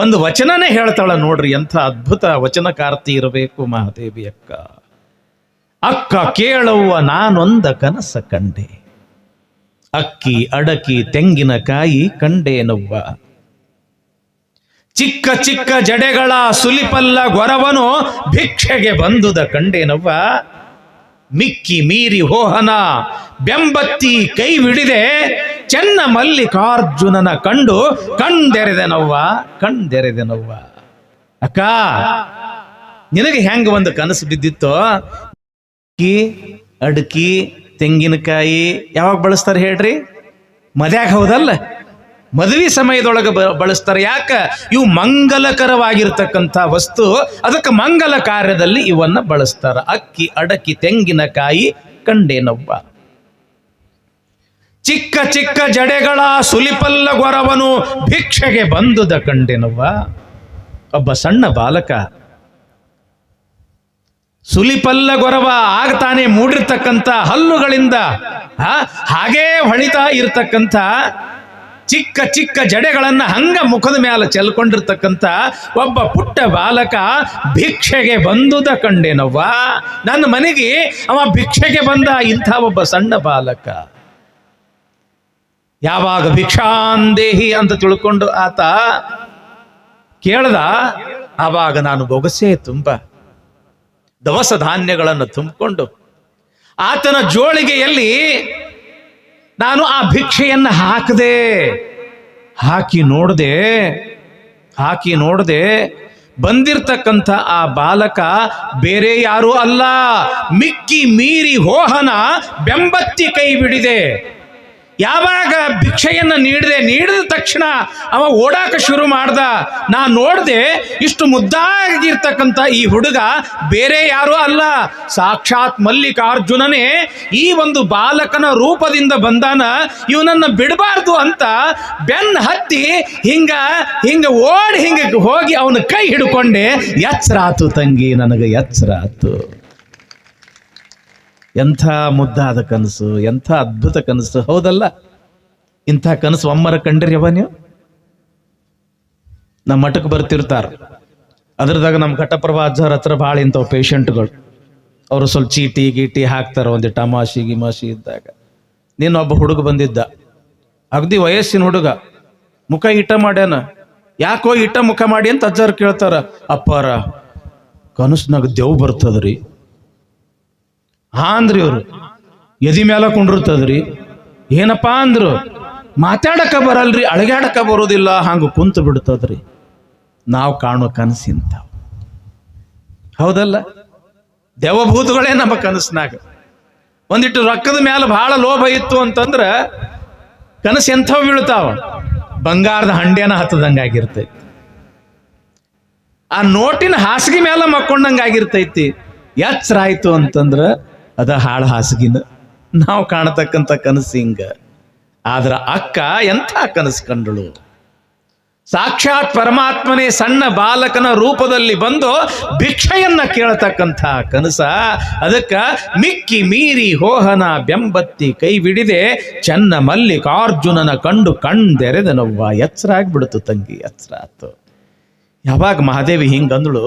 ಒಂದು ವಚನನೇ ಹೇಳ್ತಾಳ ನೋಡ್ರಿ. ಎಂಥ ಅದ್ಭುತ ವಚನಕಾರ್ತಿ ಇರಬೇಕು ಮಹಾದೇವಿ ಅಕ್ಕ. ಅಕ್ಕ ಕೇಳವ್ವ ನಾನೊಂದ ಕನಸ ಕಂಡೆ, ಅಕ್ಕಿ ಅಡಕಿ ತೆಂಗಿನಕಾಯಿ ಕಂಡೇನವ್ವ, ಚಿಕ್ಕ ಚಿಕ್ಕ ಜಡೆಗಳ ಸುಲಿಪಲ್ಲ ಗೊರವನು ಭಿಕ್ಷೆಗೆ ಬಂದುದ ಕಂಡೇನವ್ವ, ಮಿಕ್ಕಿ ಮೀರಿ ಹೋಹನ ಬೆಂಬತ್ತಿ ಕೈ ಹಿಡಿದೆ, ಚೆನ್ನ ಮಲ್ಲಿಕಾರ್ಜುನನ ಕಂಡು ಕಣ್ದೆರೆದೆನವ್ವ, ಕಣ್ದೆರೆದೆನವ್ವ. ಅಕ್ಕ ನಿನಗೆ ಹೆಂಗ ಒಂದು ಕನಸು ಬಿದ್ದಿತ್ತೋ? ಅಕ್ಕಿ ಅಡಕಿ ತೆಂಗಿನಕಾಯಿ ಯಾವಾಗ ಬಳಸ್ತಾರೆ ಹೇಳ್ರಿ? ಮದ್ಯಾಗ, ಹೌದಲ್ಲ? ಮದುವೆ ಸಮಯದೊಳಗೆ ಬಳಸ್ತಾರೆ. ಯಾಕ? ಇವು ಮಂಗಲಕರವಾಗಿರ್ತಕ್ಕಂಥ ವಸ್ತು, ಅದಕ್ಕೆ ಮಂಗಲ ಕಾರ್ಯದಲ್ಲಿ ಇವನ್ನ ಬಳಸ್ತಾರ. ಅಕ್ಕಿ ಅಡಕಿ ತೆಂಗಿನಕಾಯಿ ಕಂಡೇನವ್ವ, ಚಿಕ್ಕ ಚಿಕ್ಕ ಜಡೆಗಳ ಸುಲಿಪಲ್ಲ ಗೊರವನು ಭಿಕ್ಷೆಗೆ ಬಂದುದ ಕಂಡೇನವ್ವ. ಒಬ್ಬ ಸಣ್ಣ ಬಾಲಕ ಸುಲಿಪಲ್ಲ ಗೊರವ ಆಗ್ತಾನೆ ಮೂಡಿರ್ತಕ್ಕಂಥ ಹಲ್ಲುಗಳಿಂದ ಹಾಗೇ ಹೊಳಿತಾ ಇರ್ತಕ್ಕಂಥ ಚಿಕ್ಕ ಚಿಕ್ಕ ಜಡೆಗಳನ್ನ ಹಂಗ ಮುಖದ ಮೇಲೆ ಚೆಲ್ಕೊಂಡಿರ್ತಕ್ಕಂಥ ಒಬ್ಬ ಪುಟ್ಟ ಬಾಲಕ ಭಿಕ್ಷೆಗೆ ಬಂದುದ ಕಂಡೇನವ್ವ. ನನ್ನ ಮನೆಗೆ ಅವ ಭಿಕ್ಷೆಗೆ ಬಂದ, ಇಂಥ ಒಬ್ಬ ಸಣ್ಣ ಬಾಲಕ. ಯಾವಾಗ ಭಿಕ್ಷಾಂದೇಹಿ ಅಂತ ತಿಳ್ಕೊಂಡು ಆತ ಕೇಳ್ದ, ಆವಾಗ ನಾನು ಬೊಗಸೆ ತುಂಬ ದವಸ ಧಾನ್ಯಗಳನ್ನು ತುಂಬಿಕೊಂಡು ಆತನ ಜೋಳಿಗೆಯಲ್ಲಿ ನಾನು ಆ ಭಿಕ್ಷೆಯನ್ನ ಹಾಕದೆ, ಹಾಕಿ ನೋಡದೆ ಬಂದಿರ್ತಕ್ಕಂಥ ಆ ಬಾಲಕ ಬೇರೆ ಯಾರೂ ಅಲ್ಲ, ಮಿಕ್ಕಿ ಮೀರಿ ಹೋಹನ ಬೆಂಬತ್ತಿ ಕೈ ಬಿಡಿದೆ. ಯಾವಾಗ ಭಿಕ್ಷೆಯನ್ನು ನೀಡಿದ ತಕ್ಷಣ ಅವ ಓಡಾಕ ಶುರು ಮಾಡ್ದ. ನಾ ನೋಡ್ದೆ, ಇಷ್ಟು ಮುದ್ದಾಗಿರ್ತಕ್ಕಂಥ ಈ ಹುಡುಗ ಬೇರೆ ಯಾರೂ ಅಲ್ಲ, ಸಾಕ್ಷಾತ್ ಮಲ್ಲಿಕಾರ್ಜುನನೇ ಈ ಒಂದು ಬಾಲಕನ ರೂಪದಿಂದ ಬಂದಾನ, ಇವನನ್ನು ಬಿಡಬಾರ್ದು ಅಂತ ಬೆನ್ನ ಹತ್ತಿ ಹಿಂಗ ಓಡಿ ಹೋಗಿ ಅವನ ಕೈ ಹಿಡ್ಕೊಂಡೆ. ಎಚ್ಚರ ಆತು ತಂಗಿ, ನನಗೆ ಎಚ್ಚರ ಆತು. ಎಂಥ ಮುದ್ದಾದ ಕನಸು, ಎಂಥ ಅದ್ಭುತ ಕನಸು, ಹೌದಲ್ಲ? ಇಂಥ ಕನಸು ಒಮ್ಮರ ಕಂಡ್ರಿಯವ ನೀವು? ನಮ್ಮ ಮಠಕ್ಕೆ ಬರ್ತಿರ್ತಾರ, ಅದ್ರದಾಗ ನಮ್ಮ ಘಟಪ್ರಭಾ ಅಜ್ಜಾರ ಹತ್ರ ಭಾಳ ಇಂಥವು ಪೇಷಂಟ್ಗಳು. ಅವರು ಸ್ವಲ್ಪ ಚೀಟಿ ಗೀಟಿ ಹಾಕ್ತಾರ, ಒಂದಿಟ್ಟು ತಮಾಷಿ ಗಿಮಾಷಿ ಇದ್ದಾಗ. ನೀನೊಬ್ಬ ಹುಡುಗ ಬಂದಿದ್ದ, ಅಗದಿ ವಯಸ್ಸಿನ ಹುಡುಗ, ಮುಖ ಇಟ್ಟ ಮಾಡ್ಯಾನ. ಯಾಕೋ ಇಟ್ಟ ಮುಖ ಮಾಡಿ ಅಂತ ಅಜ್ಜಾರು ಕೇಳ್ತಾರ. ಅಪ್ಪಾರ, ಕನಸ್ನಾಗ ದೇವ್ ಬರ್ತದ್ರಿ. ಅಂದ್ರಿ ಇವ್ರು, ಎದಿ ಮ್ಯಾಲ ಕುಂಡಿರ್ತದ್ರಿ. ಏನಪ್ಪಾ ಅಂದ್ರು, ಮಾತಾಡಕ ಬರಲ್ರಿ, ಅಳಗ್ಯಾಡಕ ಬರೋದಿಲ್ಲ, ಹಂಗ ಕುಂತು ಬಿಡ್ತದ್ರಿ. ನಾವು ಕಾಣೋ ಕನಸಿಂತ, ಹೌದಲ್ಲ? ದೇವಭೂತಗಳೇ ನಮ್ಮ ಕನಸಿನಾಗ. ಒಂದಿಟ್ಟು ರೊಕ್ಕದ ಮ್ಯಾಲ ಬಹಳ ಲೋಭ ಇತ್ತು ಅಂತಂದ್ರ ಕನಸು ಎಂಥವು ಬೀಳ್ತಾವ, ಬಂಗಾರದ ಹಂಡ್ಯಾನ ಹತ್ತದಂಗಾಗಿರ್ತೈತಿ. ಆ ನೋಟಿನ ಹಾಸಿಗೆ ಮ್ಯಾಲ ಮಕ್ಕೊಂಡಂಗಾಗಿರ್ತೈತಿ. ಎಚ್ಚರ ಆಯ್ತು ಅಂತಂದ್ರ ಅದ ಹಾಳು ಹಾಸಿಗಿನ. ನಾವು ಕಾಣತಕ್ಕಂಥ ಕನಸು ಹಿಂಗ. ಆದ್ರ ಅಕ್ಕ ಎಂಥ ಕನಸು ಕಂಡಳು. ಸಾಕ್ಷಾತ್ ಪರಮಾತ್ಮನೇ ಸಣ್ಣ ಬಾಲಕನ ರೂಪದಲ್ಲಿ ಬಂದು ಭಿಕ್ಷೆಯನ್ನ ಕೇಳತಕ್ಕಂಥ ಕನಸ. ಅದಕ್ಕ ಮಿಕ್ಕಿ ಮೀರಿ ಹೋಹನ ಬೆಂಬತ್ತಿ ಕೈ ಬಿಡಿದೆ, ಚೆನ್ನ ಮಲ್ಲಿಕಾರ್ಜುನನ ಕಂಡು ಕಣ್ದೆರೆದನವ್ವ. ಎಚ್ಚರ ಆಗ್ಬಿಡ್ತು ತಂಗಿ, ಎಚ್ಚರ ಆತು. ಯಾವಾಗ ಮಹಾದೇವಿ ಹಿಂಗಂದಳು,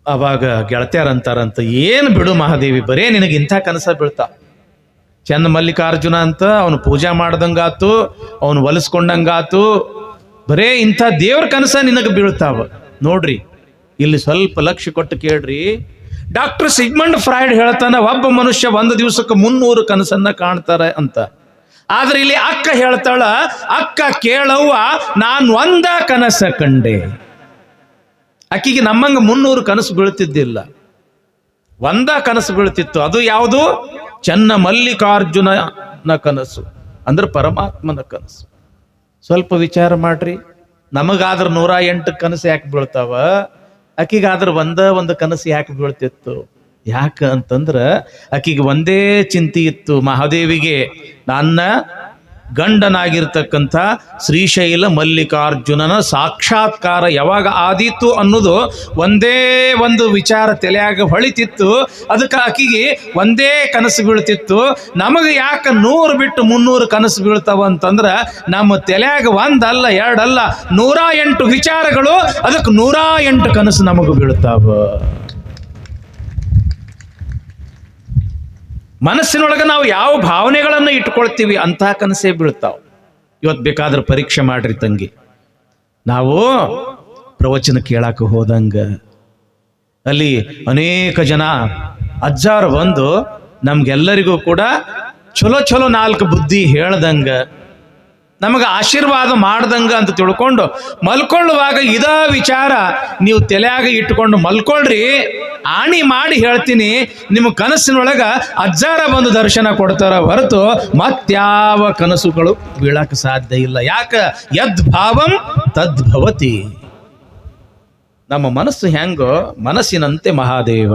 ಅವಾಗ ಗೆಳತಿಯರಂತಾರಂತ, ಏನು ಬಿಡು ಮಹಾದೇವಿ, ಬರೇ ನಿನಗೆ ಇಂಥ ಕನಸ ಬೀಳ್ತಾ. ಚಂದ ಮಲ್ಲಿಕಾರ್ಜುನ ಅಂತ ಅವನು ಪೂಜಾ ಮಾಡ್ದಂಗಾತು, ಅವನು ಹೊಲಿಸ್ಕೊಂಡಂಗಾತು, ಬರೇ ಇಂಥ ದೇವ್ರ ಕನಸ ನಿನಗೆ ಬೀಳ್ತಾವ. ನೋಡ್ರಿ, ಇಲ್ಲಿ ಸ್ವಲ್ಪ ಲಕ್ಷ್ಯ ಕೊಟ್ಟು ಕೇಳ್ರಿ. ಡಾಕ್ಟರ್ ಸಿಗ್ಮಂಡ್ ಫ್ರಾಯ್ಡ್ ಹೇಳ್ತಾನ, ಒಬ್ಬ ಮನುಷ್ಯ ಒಂದು ದಿವಸಕ್ಕೆ 300 ಕನಸನ್ನ ಕಾಣ್ತಾರೆ ಅಂತ. ಆದ್ರೆ ಇಲ್ಲಿ ಅಕ್ಕ ಹೇಳ್ತಾಳ, ಅಕ್ಕ ಕೇಳವ್ವ, ನಾನು ಒಂದ ಕನಸ ಕಂಡೆ. ಅಕ್ಕಿಗೆ ನಮ್ಮಂಗ 300 ಕನಸು ಬೀಳ್ತಿದ್ದಿಲ್ಲ, ಒಂದ ಕನಸು ಬೀಳ್ತಿತ್ತು. ಅದು ಯಾವುದು? ಚೆನ್ನ ಮಲ್ಲಿಕಾರ್ಜುನನ ಕನಸು, ಅಂದ್ರೆ ಪರಮಾತ್ಮನ ಕನಸು. ಸ್ವಲ್ಪ ವಿಚಾರ ಮಾಡ್ರಿ, ನಮಗಾದ್ರ 108 ಕನಸು ಯಾಕೆ ಬೀಳ್ತಾವ, ಅಕ್ಕಿಗಾದ್ರ ಒಂದು ಕನಸು ಯಾಕೆ ಬೀಳ್ತಿತ್ತು? ಯಾಕ ಅಂತಂದ್ರ ಆಕಿಗೆ ಒಂದೇ ಚಿಂತೆ ಇತ್ತು, ಮಹಾದೇವಿಗೆ ನನ್ನ ಗಂಡನಾಗಿರ್ತಕ್ಕಂಥ ಶ್ರೀಶೈಲ ಮಲ್ಲಿಕಾರ್ಜುನನ ಸಾಕ್ಷಾತ್ಕಾರ ಯಾವಾಗ ಆದೀತು ಅನ್ನೋದು ಒಂದೇ ಒಂದು ವಿಚಾರ ತಲೆಯಾಗ ಹೊಳಿತಿತ್ತು. ಅದಕ್ಕೆ ಆಕಿಗೆ ಒಂದೇ ಕನಸು ಬೀಳ್ತಿತ್ತು. ನಮಗೆ ಯಾಕೆ 100 ಬಿಟ್ಟು 300 ಕನಸು ಬೀಳ್ತಾವ ಅಂತಂದ್ರೆ ನಮ್ಮ ತಲೆಯಾಗ ಒಂದಲ್ಲ ಎರಡಲ್ಲ 108 ವಿಚಾರಗಳು, ಅದಕ್ಕೆ 108 ಕನಸು ನಮಗೆ ಬೀಳ್ತಾವ. ಮನಸ್ಸಿನೊಳಗೆ ನಾವು ಯಾವ ಭಾವನೆಗಳನ್ನು ಇಟ್ಕೊಳ್ತೀವಿ ಅಂತ ಕನಸೇ ಬೀಳ್ತಾವ. ಇವತ್ತು ಬೇಕಾದ್ರೆ ಪರೀಕ್ಷೆ ಮಾಡ್ರಿ ತಂಗಿ. ನಾವು ಪ್ರವಚನ ಕೇಳಾಕ ಹೋದಂಗ ಅಲ್ಲಿ ಅನೇಕ ಜನ ಅಜ್ಜಾರು ಬಂದು ನಮ್ಗೆಲ್ಲರಿಗೂ ಕೂಡ ಚಲೋ 4 ಬುದ್ಧಿ ಹೇಳ್ದಂಗ, ನಮಗೆ ಆಶೀರ್ವಾದ ಮಾಡ್ದಂಗ ಅಂತ ತಿಳ್ಕೊಂಡು ಮಲ್ಕೊಳ್ಳುವಾಗ ಇದ ವಿಚಾರ ನೀವು ತಲೆಯಾಗ ಇಟ್ಕೊಂಡು ಮಲ್ಕೊಳ್ರಿ. ಆಣಿ ಮಾಡಿ ಹೇಳ್ತೀನಿ, ನಿಮ್ಮ ಕನಸಿನೊಳಗ ಅಜ್ಜಾರ ಬಂದು ದರ್ಶನ ಕೊಡ್ತಾರ ಹೊರತು ಮತ್ಯಾವ ಕನಸುಗಳು ಬೀಳಕ್ಕೆ ಸಾಧ್ಯ ಇಲ್ಲ. ಯಾಕ? ಯದ್ಭಾವಂ ತದ್ಭವತಿ. ನಮ್ಮ ಮನಸ್ಸು ಹೆಂಗೋ ಮನಸ್ಸಿನಂತೆ ಮಹಾದೇವ,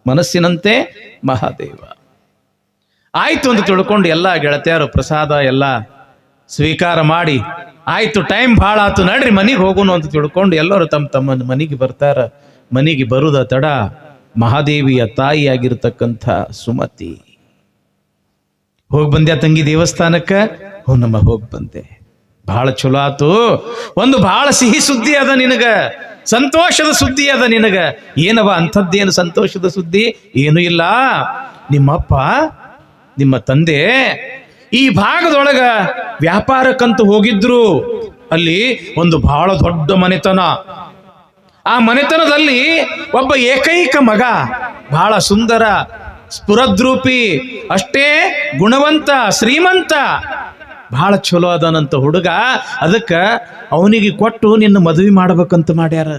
ಮನಸ್ಸಿನಂತೆ ಮಹಾದೇವ. ಆಯ್ತು ಅಂತ ತಿಳ್ಕೊಂಡು ಎಲ್ಲ ಗೆಳತಿಯರು ಪ್ರಸಾದ ಎಲ್ಲ ಸ್ವೀಕಾರ ಮಾಡಿ, ಆಯ್ತು ಟೈಮ್ ಭಾಳ ಆತು, ನಡ್ರಿ ಮನೆಗೆ ಹೋಗೋಣ ಅಂತ ತಿಳ್ಕೊಂಡು ಎಲ್ಲರೂ ತಮ್ಮ ಮನೆಗೆ ಬರ್ತಾರ. ಮನೆಗೆ ಬರುದ ತಡ ಮಹಾದೇವಿಯ ತಾಯಿಯಾಗಿರ್ತಕ್ಕಂಥ ಸುಮತಿ, ಹೋಗಿ ಬಂದ್ಯಾ ತಂಗಿ ದೇವಸ್ಥಾನಕ್ಕೆ? ನಮ್ಮ ಹೋಗಿ ಬಂದೆ, ಬಹಳ ಚಲೋ ಆತು. ಒಂದು ಬಹಳ ಸಿಹಿ ಸುದ್ದಿ ಅದ ನಿನಗ, ಸಂತೋಷದ ಸುದ್ದಿ ಅದ ನಿನಗ. ಏನವ ಅಂಥದ್ದೇನು ಸಂತೋಷದ ಸುದ್ದಿ? ಏನೂ ಇಲ್ಲ. ನಿಮ್ಮಪ್ಪ ನಿಮ್ಮ ತಂದೆ ಈ ಭಾಗದೊಳಗ ವ್ಯಾಪಾರಕ್ಕಂತೂ ಹೋಗಿದ್ರು. ಅಲ್ಲಿ ಒಂದು ಬಹಳ ದೊಡ್ಡ ಮನೆತನ. ಆ ಮನೆತನದಲ್ಲಿ ಒಬ್ಬ ಏಕೈಕ ಮಗ, ಬಹಳ ಸುಂದರ, ಸ್ಫುರದ್ರೂಪಿ, ಅಷ್ಟೇ ಗುಣವಂತ, ಶ್ರೀಮಂತ. ಬಹಳ ಚಲೋ ಅದಾನಂತ ಹುಡುಗ, ಅದಕ್ಕ ಅವನಿಗೆ ಕೊಟ್ಟು ನಿನ್ನ ಮದುವೆ ಮಾಡ್ಬೇಕಂತ ಮಾಡ್ಯಾರ.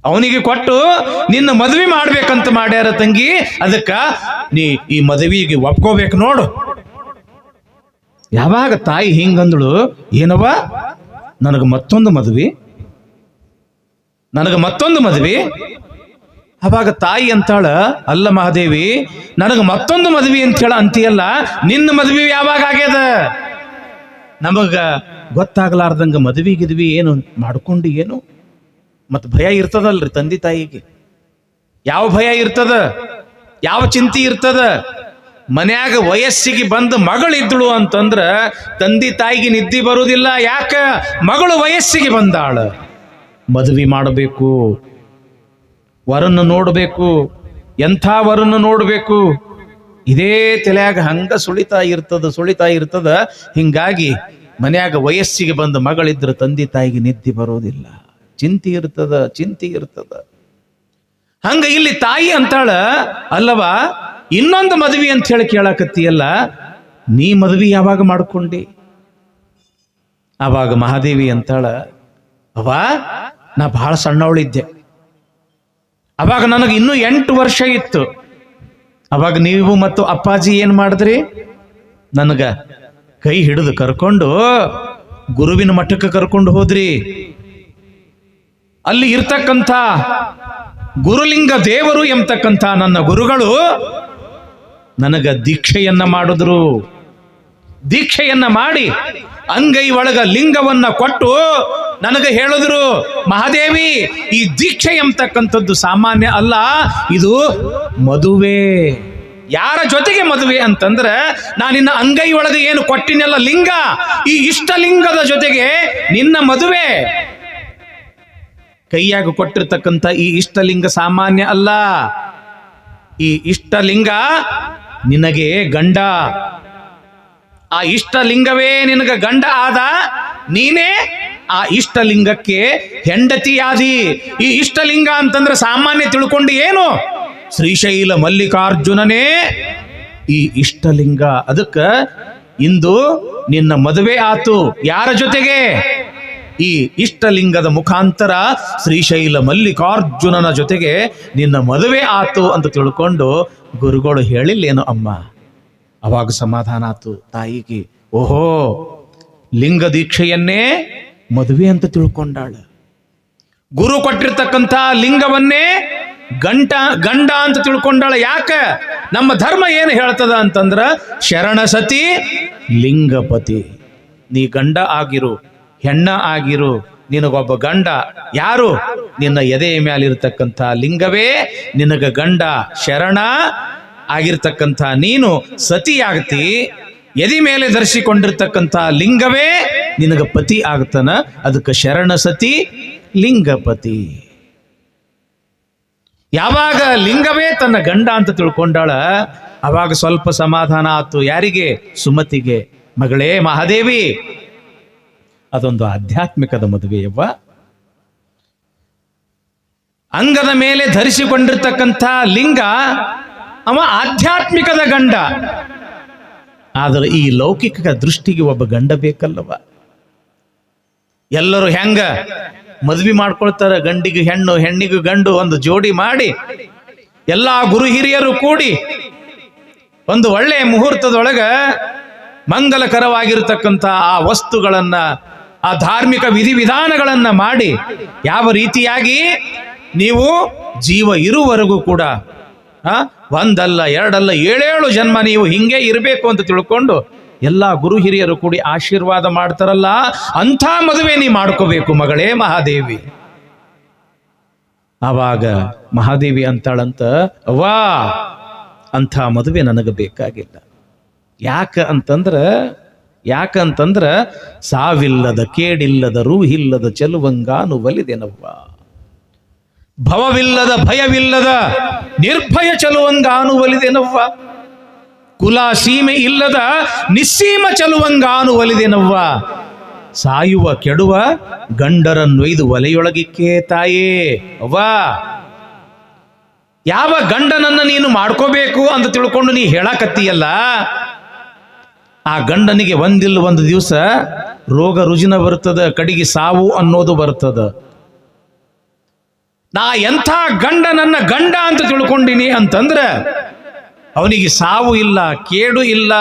ಅವನಿಗೆ ಕೊಟ್ಟು ನಿನ್ನ ಮದುವೆ ಮಾಡ್ಬೇಕಂತ ಮಾಡ್ಯಾರ ತಂಗಿ. ಅದಕ್ಕ ನೀ ಈ ಮದುವೆಗೆ ಒಪ್ಕೋಬೇಕು ನೋಡು. ಯಾವಾಗ ತಾಯಿ ಹಿಂಗಂದಳು, ಏನವ ನನಗೆ ಮತ್ತೊಂದು ಮದುವೆ, ನನಗೆ ಮತ್ತೊಂದು ಮದುವೆ. ಅವಾಗ ತಾಯಿ ಅಂತಾಳ, ಅಲ್ಲ ಮಹಾದೇವಿ, ನನಗೆ ಮತ್ತೊಂದು ಮದುವೆ ಅಂತ ಹೇಳ ಅಂತೀಯಲ್ಲ, ನಿನ್ನ ಮದುವೆ ಯಾವಾಗ ಆಗ್ಯದ? ನಮಗ ಗೊತ್ತಾಗ್ಲಾರ್ದಂಗ ಮದುವೆ ಗಿದ್ವಿ ಏನು ಮಾಡ್ಕೊಂಡು ಏನು ಮತ್ ಭಯ ಇರ್ತದಲ್ರಿ ತಂದೆ ತಾಯಿಗೆ. ಯಾವ ಭಯ ಇರ್ತದ, ಯಾವ ಚಿಂತೆ ಇರ್ತದ? ಮನ್ಯಾಗ ವಯಸ್ಸಿಗೆ ಬಂದ ಮಗಳಿದ್ಳು ಅಂತಂದ್ರ ತಂದೆ ತಾಯಿಗೆ ನಿದ್ದೆ ಬರುವುದಿಲ್ಲ. ಯಾಕ? ಮಗಳು ವಯಸ್ಸಿಗೆ ಬಂದಾಳ. ಮದುವೆ ಮಾಡಬೇಕು, ವರನ್ನು ನೋಡಬೇಕು, ಎಂಥ ವರನ್ನು ನೋಡಬೇಕು, ಇದೇ ತಲೆಯಾಗ ಹಂಗ ಸುಳಿತಾ ಇರ್ತದ. ಹಿಂಗಾಗಿ ಮನ್ಯಾಗ ವಯಸ್ಸಿಗೆ ಬಂದ ಮಗಳಿದ್ರ ತಂದೆ ತಾಯಿಗೆ ನಿದ್ದೆ ಬರೋದಿಲ್ಲ, ಚಿಂತೆ ಇರ್ತದ. ಹಂಗ ಇಲ್ಲಿ ತಾಯಿ ಅಂತಾಳ, ಅಲ್ಲವಾ ಇನ್ನೊಂದು ಮದುವೆ ಅಂತ ಹೇಳಿ ಕೇಳಕತ್ತೀಯಲ್ಲ, ನೀ ಮದುವೆ ಯಾವಾಗ ಮಾಡ್ಕೊಂಡಿ? ಅವಾಗ ಮಹಾದೇವಿ ಅಂತಾಳ, ಅವ್ವ ನಾ ಬಹಳ ಸಣ್ಣವಳಿದ್ದೆ, ಅವಾಗ ನನಗೆ ಇನ್ನೂ 8 ವರ್ಷ ಇತ್ತು. ಅವಾಗ ನೀವು ಮತ್ತು ಅಪ್ಪಾಜಿ ಏನ್ ಮಾಡಿದ್ರಿ? ನನಗ ಕೈ ಹಿಡಿದು ಕರ್ಕೊಂಡು ಗುರುವಿನ ಮಠಕ್ಕೆ ಕರ್ಕೊಂಡು ಹೋದ್ರಿ. ಅಲ್ಲಿ ಇರ್ತಕ್ಕಂಥ ಗುರುಲಿಂಗ ದೇವರು ಎಂಬತಕ್ಕಂಥ ನನ್ನ ಗುರುಗಳು ನನಗ ದೀಕ್ಷೆಯನ್ನ ಮಾಡಿದ್ರು. ದೀಕ್ಷೆಯನ್ನ ಮಾಡಿ ಅಂಗೈ ಒಳಗ ಲಿಂಗವನ್ನ ಕೊಟ್ಟು ನನಗೆ ಹೇಳಿದ್ರು, ಮಹಾದೇವಿ, ಈ ದೀಕ್ಷೆ ಎಂಬತಕ್ಕಂಥದ್ದು ಸಾಮಾನ್ಯ ಅಲ್ಲ, ಇದು ಮದುವೆ. ಯಾರ ಜೊತೆಗೆ ಮದುವೆ ಅಂತಂದ್ರೆ, ನಾನಿನ್ನ ಅಂಗೈ ಒಳಗೆ ಏನು ಕೊಟ್ಟಿನೆಲ್ಲ ಲಿಂಗ, ಈ ಇಷ್ಟಲಿಂಗದ ಜೊತೆಗೆ ನಿನ್ನ ಮದುವೆ. ಕೈಯಾಗ ಕೊಟ್ಟಿರ್ತಕ್ಕಂಥ ಈ ಇಷ್ಟಲಿಂಗ ಸಾಮಾನ್ಯ ಅಲ್ಲ. ಈ ಇಷ್ಟಲಿಂಗ ನಿನಗೆ ಗಂಡ. ಆ ಇಷ್ಟಲಿಂಗವೇ ನಿನಗೆ ಗಂಡ ಆದ, ನೀನೇ ಆ ಇಷ್ಟಲಿಂಗಕ್ಕೆ ಹೆಂಡತಿಯಾದಿ. ಈ ಇಷ್ಟಲಿಂಗ ಅಂತಂದ್ರೆ ಸಾಮಾನ್ಯ ತಿಳ್ಕೊಂಡು ಏನು? ಶ್ರೀಶೈಲ ಮಲ್ಲಿಕಾರ್ಜುನನೇ ಈ ಇಷ್ಟಲಿಂಗ. ಅದಕ್ಕ ಇಂದು ನಿನ್ನ ಮದುವೆ ಆತು. ಯಾರ ಜೊತೆಗೆ? ಈ ಇಷ್ಟಲಿಂಗದ ಮುಖಾಂತರ ಶ್ರೀಶೈಲ ಮಲ್ಲಿಕಾರ್ಜುನನ ಜೊತೆಗೆ ನಿನ್ನ ಮದುವೆ ಆತು ಅಂತ ತಿಳ್ಕೊಂಡು ಗುರುಗಳು ಹೇಳಿಲ್ಲೇನು ಅಮ್ಮ? ಅವಾಗ ಸಮಾಧಾನ ಆತು ತಾಯಿಗೆ. ಓಹೋ, ಲಿಂಗ ದೀಕ್ಷೆಯನ್ನೇ ಮದುವೆ ಅಂತ ತಿಳ್ಕೊಂಡಾಳ. ಗುರು ಕೊಟ್ಟಿರ್ತಕ್ಕಂಥ ಲಿಂಗವನ್ನೇ ಗಂಡ ಅಂತ ತಿಳ್ಕೊಂಡಾಳ. ಯಾಕ? ನಮ್ಮ ಧರ್ಮ ಏನು ಹೇಳ್ತದ ಅಂತಂದ್ರ, ಶರಣ ಸತಿ ಲಿಂಗಪತಿ. ನೀ ಗಂಡ ಆಗಿರು, ಹೆಣ್ಣ ಆಗಿರು, ನಿನಗೊಬ್ಬ ಗಂಡ. ಯಾರು? ನಿನ್ನ ಎದೆಯ ಮೇಲಿರ್ತಕ್ಕಂಥ ಲಿಂಗವೇ ನಿನಗ ಗಂಡ. ಶರಣ ಆಗಿರ್ತಕ್ಕಂಥ ನೀನು ಸತಿಯಾಗ್ತಿ. ಎದಿ ಮೇಲೆ ಧರಿಸಿಕೊಂಡಿರ್ತಕ್ಕಂಥ ಲಿಂಗವೇ ನಿನಗ ಪತಿ ಆಗ್ತಾನ. ಅದಕ್ಕೆ ಶರಣ ಸತಿ ಲಿಂಗಪತಿ. ಯಾವಾಗ ಲಿಂಗವೇ ತನ್ನ ಗಂಡ ಅಂತ ತಿಳ್ಕೊಂಡಾಳ, ಅವಾಗ ಸ್ವಲ್ಪ ಸಮಾಧಾನ ಆತು. ಯಾರಿಗೆ? ಸುಮತಿಗೆ. ಮಗಳೇ ಮಹಾದೇವಿ, ಅದೊಂದು ಆಧ್ಯಾತ್ಮಿಕದ ಮದುವೆಯವ್ವ. ಅಂಗದ ಮೇಲೆ ಧರಿಸಿಕೊಂಡಿರ್ತಕ್ಕಂಥ ಲಿಂಗ ಅವ ಆಧ್ಯಾತ್ಮಿಕದ ಗಂಡ. ಆದರೆ ಈ ಲೌಕಿಕ ದೃಷ್ಟಿಗೆ ಒಬ್ಬ ಗಂಡ ಬೇಕಲ್ಲವ. ಎಲ್ಲರೂ ಹೆಂಗ ಮದ್ವಿ ಮಾಡ್ಕೊಳ್ತಾರ, ಗಂಡಿಗೆ ಹೆಣ್ಣು, ಹೆಣ್ಣಿಗೆ ಗಂಡು ಒಂದು ಜೋಡಿ ಮಾಡಿ ಎಲ್ಲಾ ಗುರು ಹಿರಿಯರು ಕೂಡಿ ಒಂದು ಒಳ್ಳೆಯ ಮುಹೂರ್ತದೊಳಗ ಮಂಗಲಕರವಾಗಿರತಕ್ಕಂಥ ಆ ವಸ್ತುಗಳನ್ನ, ಆ ಧಾರ್ಮಿಕ ವಿಧಿವಿಧಾನಗಳನ್ನ ಮಾಡಿ ಯಾವ ರೀತಿಯಾಗಿ ನೀವು ಜೀವ ಇರುವವರೆಗೂ ಕೂಡ ಒಂದಲ್ಲ ಎರಡಲ್ಲ 7 ಜನ್ಮ ನೀವು ಹಿಂಗೆ ಇರಬೇಕು ಅಂತ ತಿಳ್ಕೊಂಡು ಎಲ್ಲ ಗುರು ಹಿರಿಯರು ಕೂಡಿ ಆಶೀರ್ವಾದ ಮಾಡ್ತಾರಲ್ಲ, ಅಂಥ ಮದುವೆ ನೀ ಮಾಡ್ಕೋಬೇಕು ಮಗಳೇ ಮಹಾದೇವಿ. ಆವಾಗ ಮಹಾದೇವಿ ಅಂತಾಳಂತ, ಅವ್ವಾ ಅಂಥ ಮದುವೆ ನನಗೆ ಬೇಕಾಗಿಲ್ಲ. ಯಾಕಂತಂದ್ರ ಸಾವಿಲ್ಲದ ಕೇಡಿಲ್ಲದ ರೂಹಿಲ್ಲದ ಚೆಲುವಂಗಾನು ಒಲಿದೆನವ್ವ. ಭವವಿಲ್ಲದ ಭಯವಿಲ್ಲದ ನಿರ್ಭಯ ಚಲುವಂಗಾನು ಒಲಿದೆನವ್ವ. ಕುಲ ಸೀಮೆ ಇಲ್ಲದ ನಿಸ್ಸೀಮ ಚಲುವಂಗಾನು ಒಲಿದೆನವ್ವ. ಸಾಯುವ ಕೆಡುವ ಗಂಡರನ್ನೊಯ್ದು ಒಲೆಯೊಳಗಿಕ್ಕೆ ತಾಯೇ. ಅವ್ವ, ಯಾವ ಗಂಡನನ್ನ ನೀನು ಮಾಡ್ಕೋಬೇಕು ಅಂತ ತಿಳ್ಕೊಂಡು ನೀ ಹೇಳಕತ್ತೀಯಲ್ಲ, ಆ ಗಂಡನಿಗೆ ಒಂದಿಲ್ಲ ಒಂದು ದಿವಸ ರೋಗ ರುಜಿನ ಬರ್ತದ, ಕಡೆಗೆ ಸಾವು ಅನ್ನೋದು ಬರ್ತದ. ನಾ ಎಂಥ ಗಂಡ ನನ್ನ ಗಂಡ ಅಂತ ತಿಳ್ಕೊಂಡಿನಿ ಅಂತಂದ್ರೆ ಅವನಿಗೆ ಸಾವು ಇಲ್ಲ, ಕೇಡು ಇಲ್ಲ,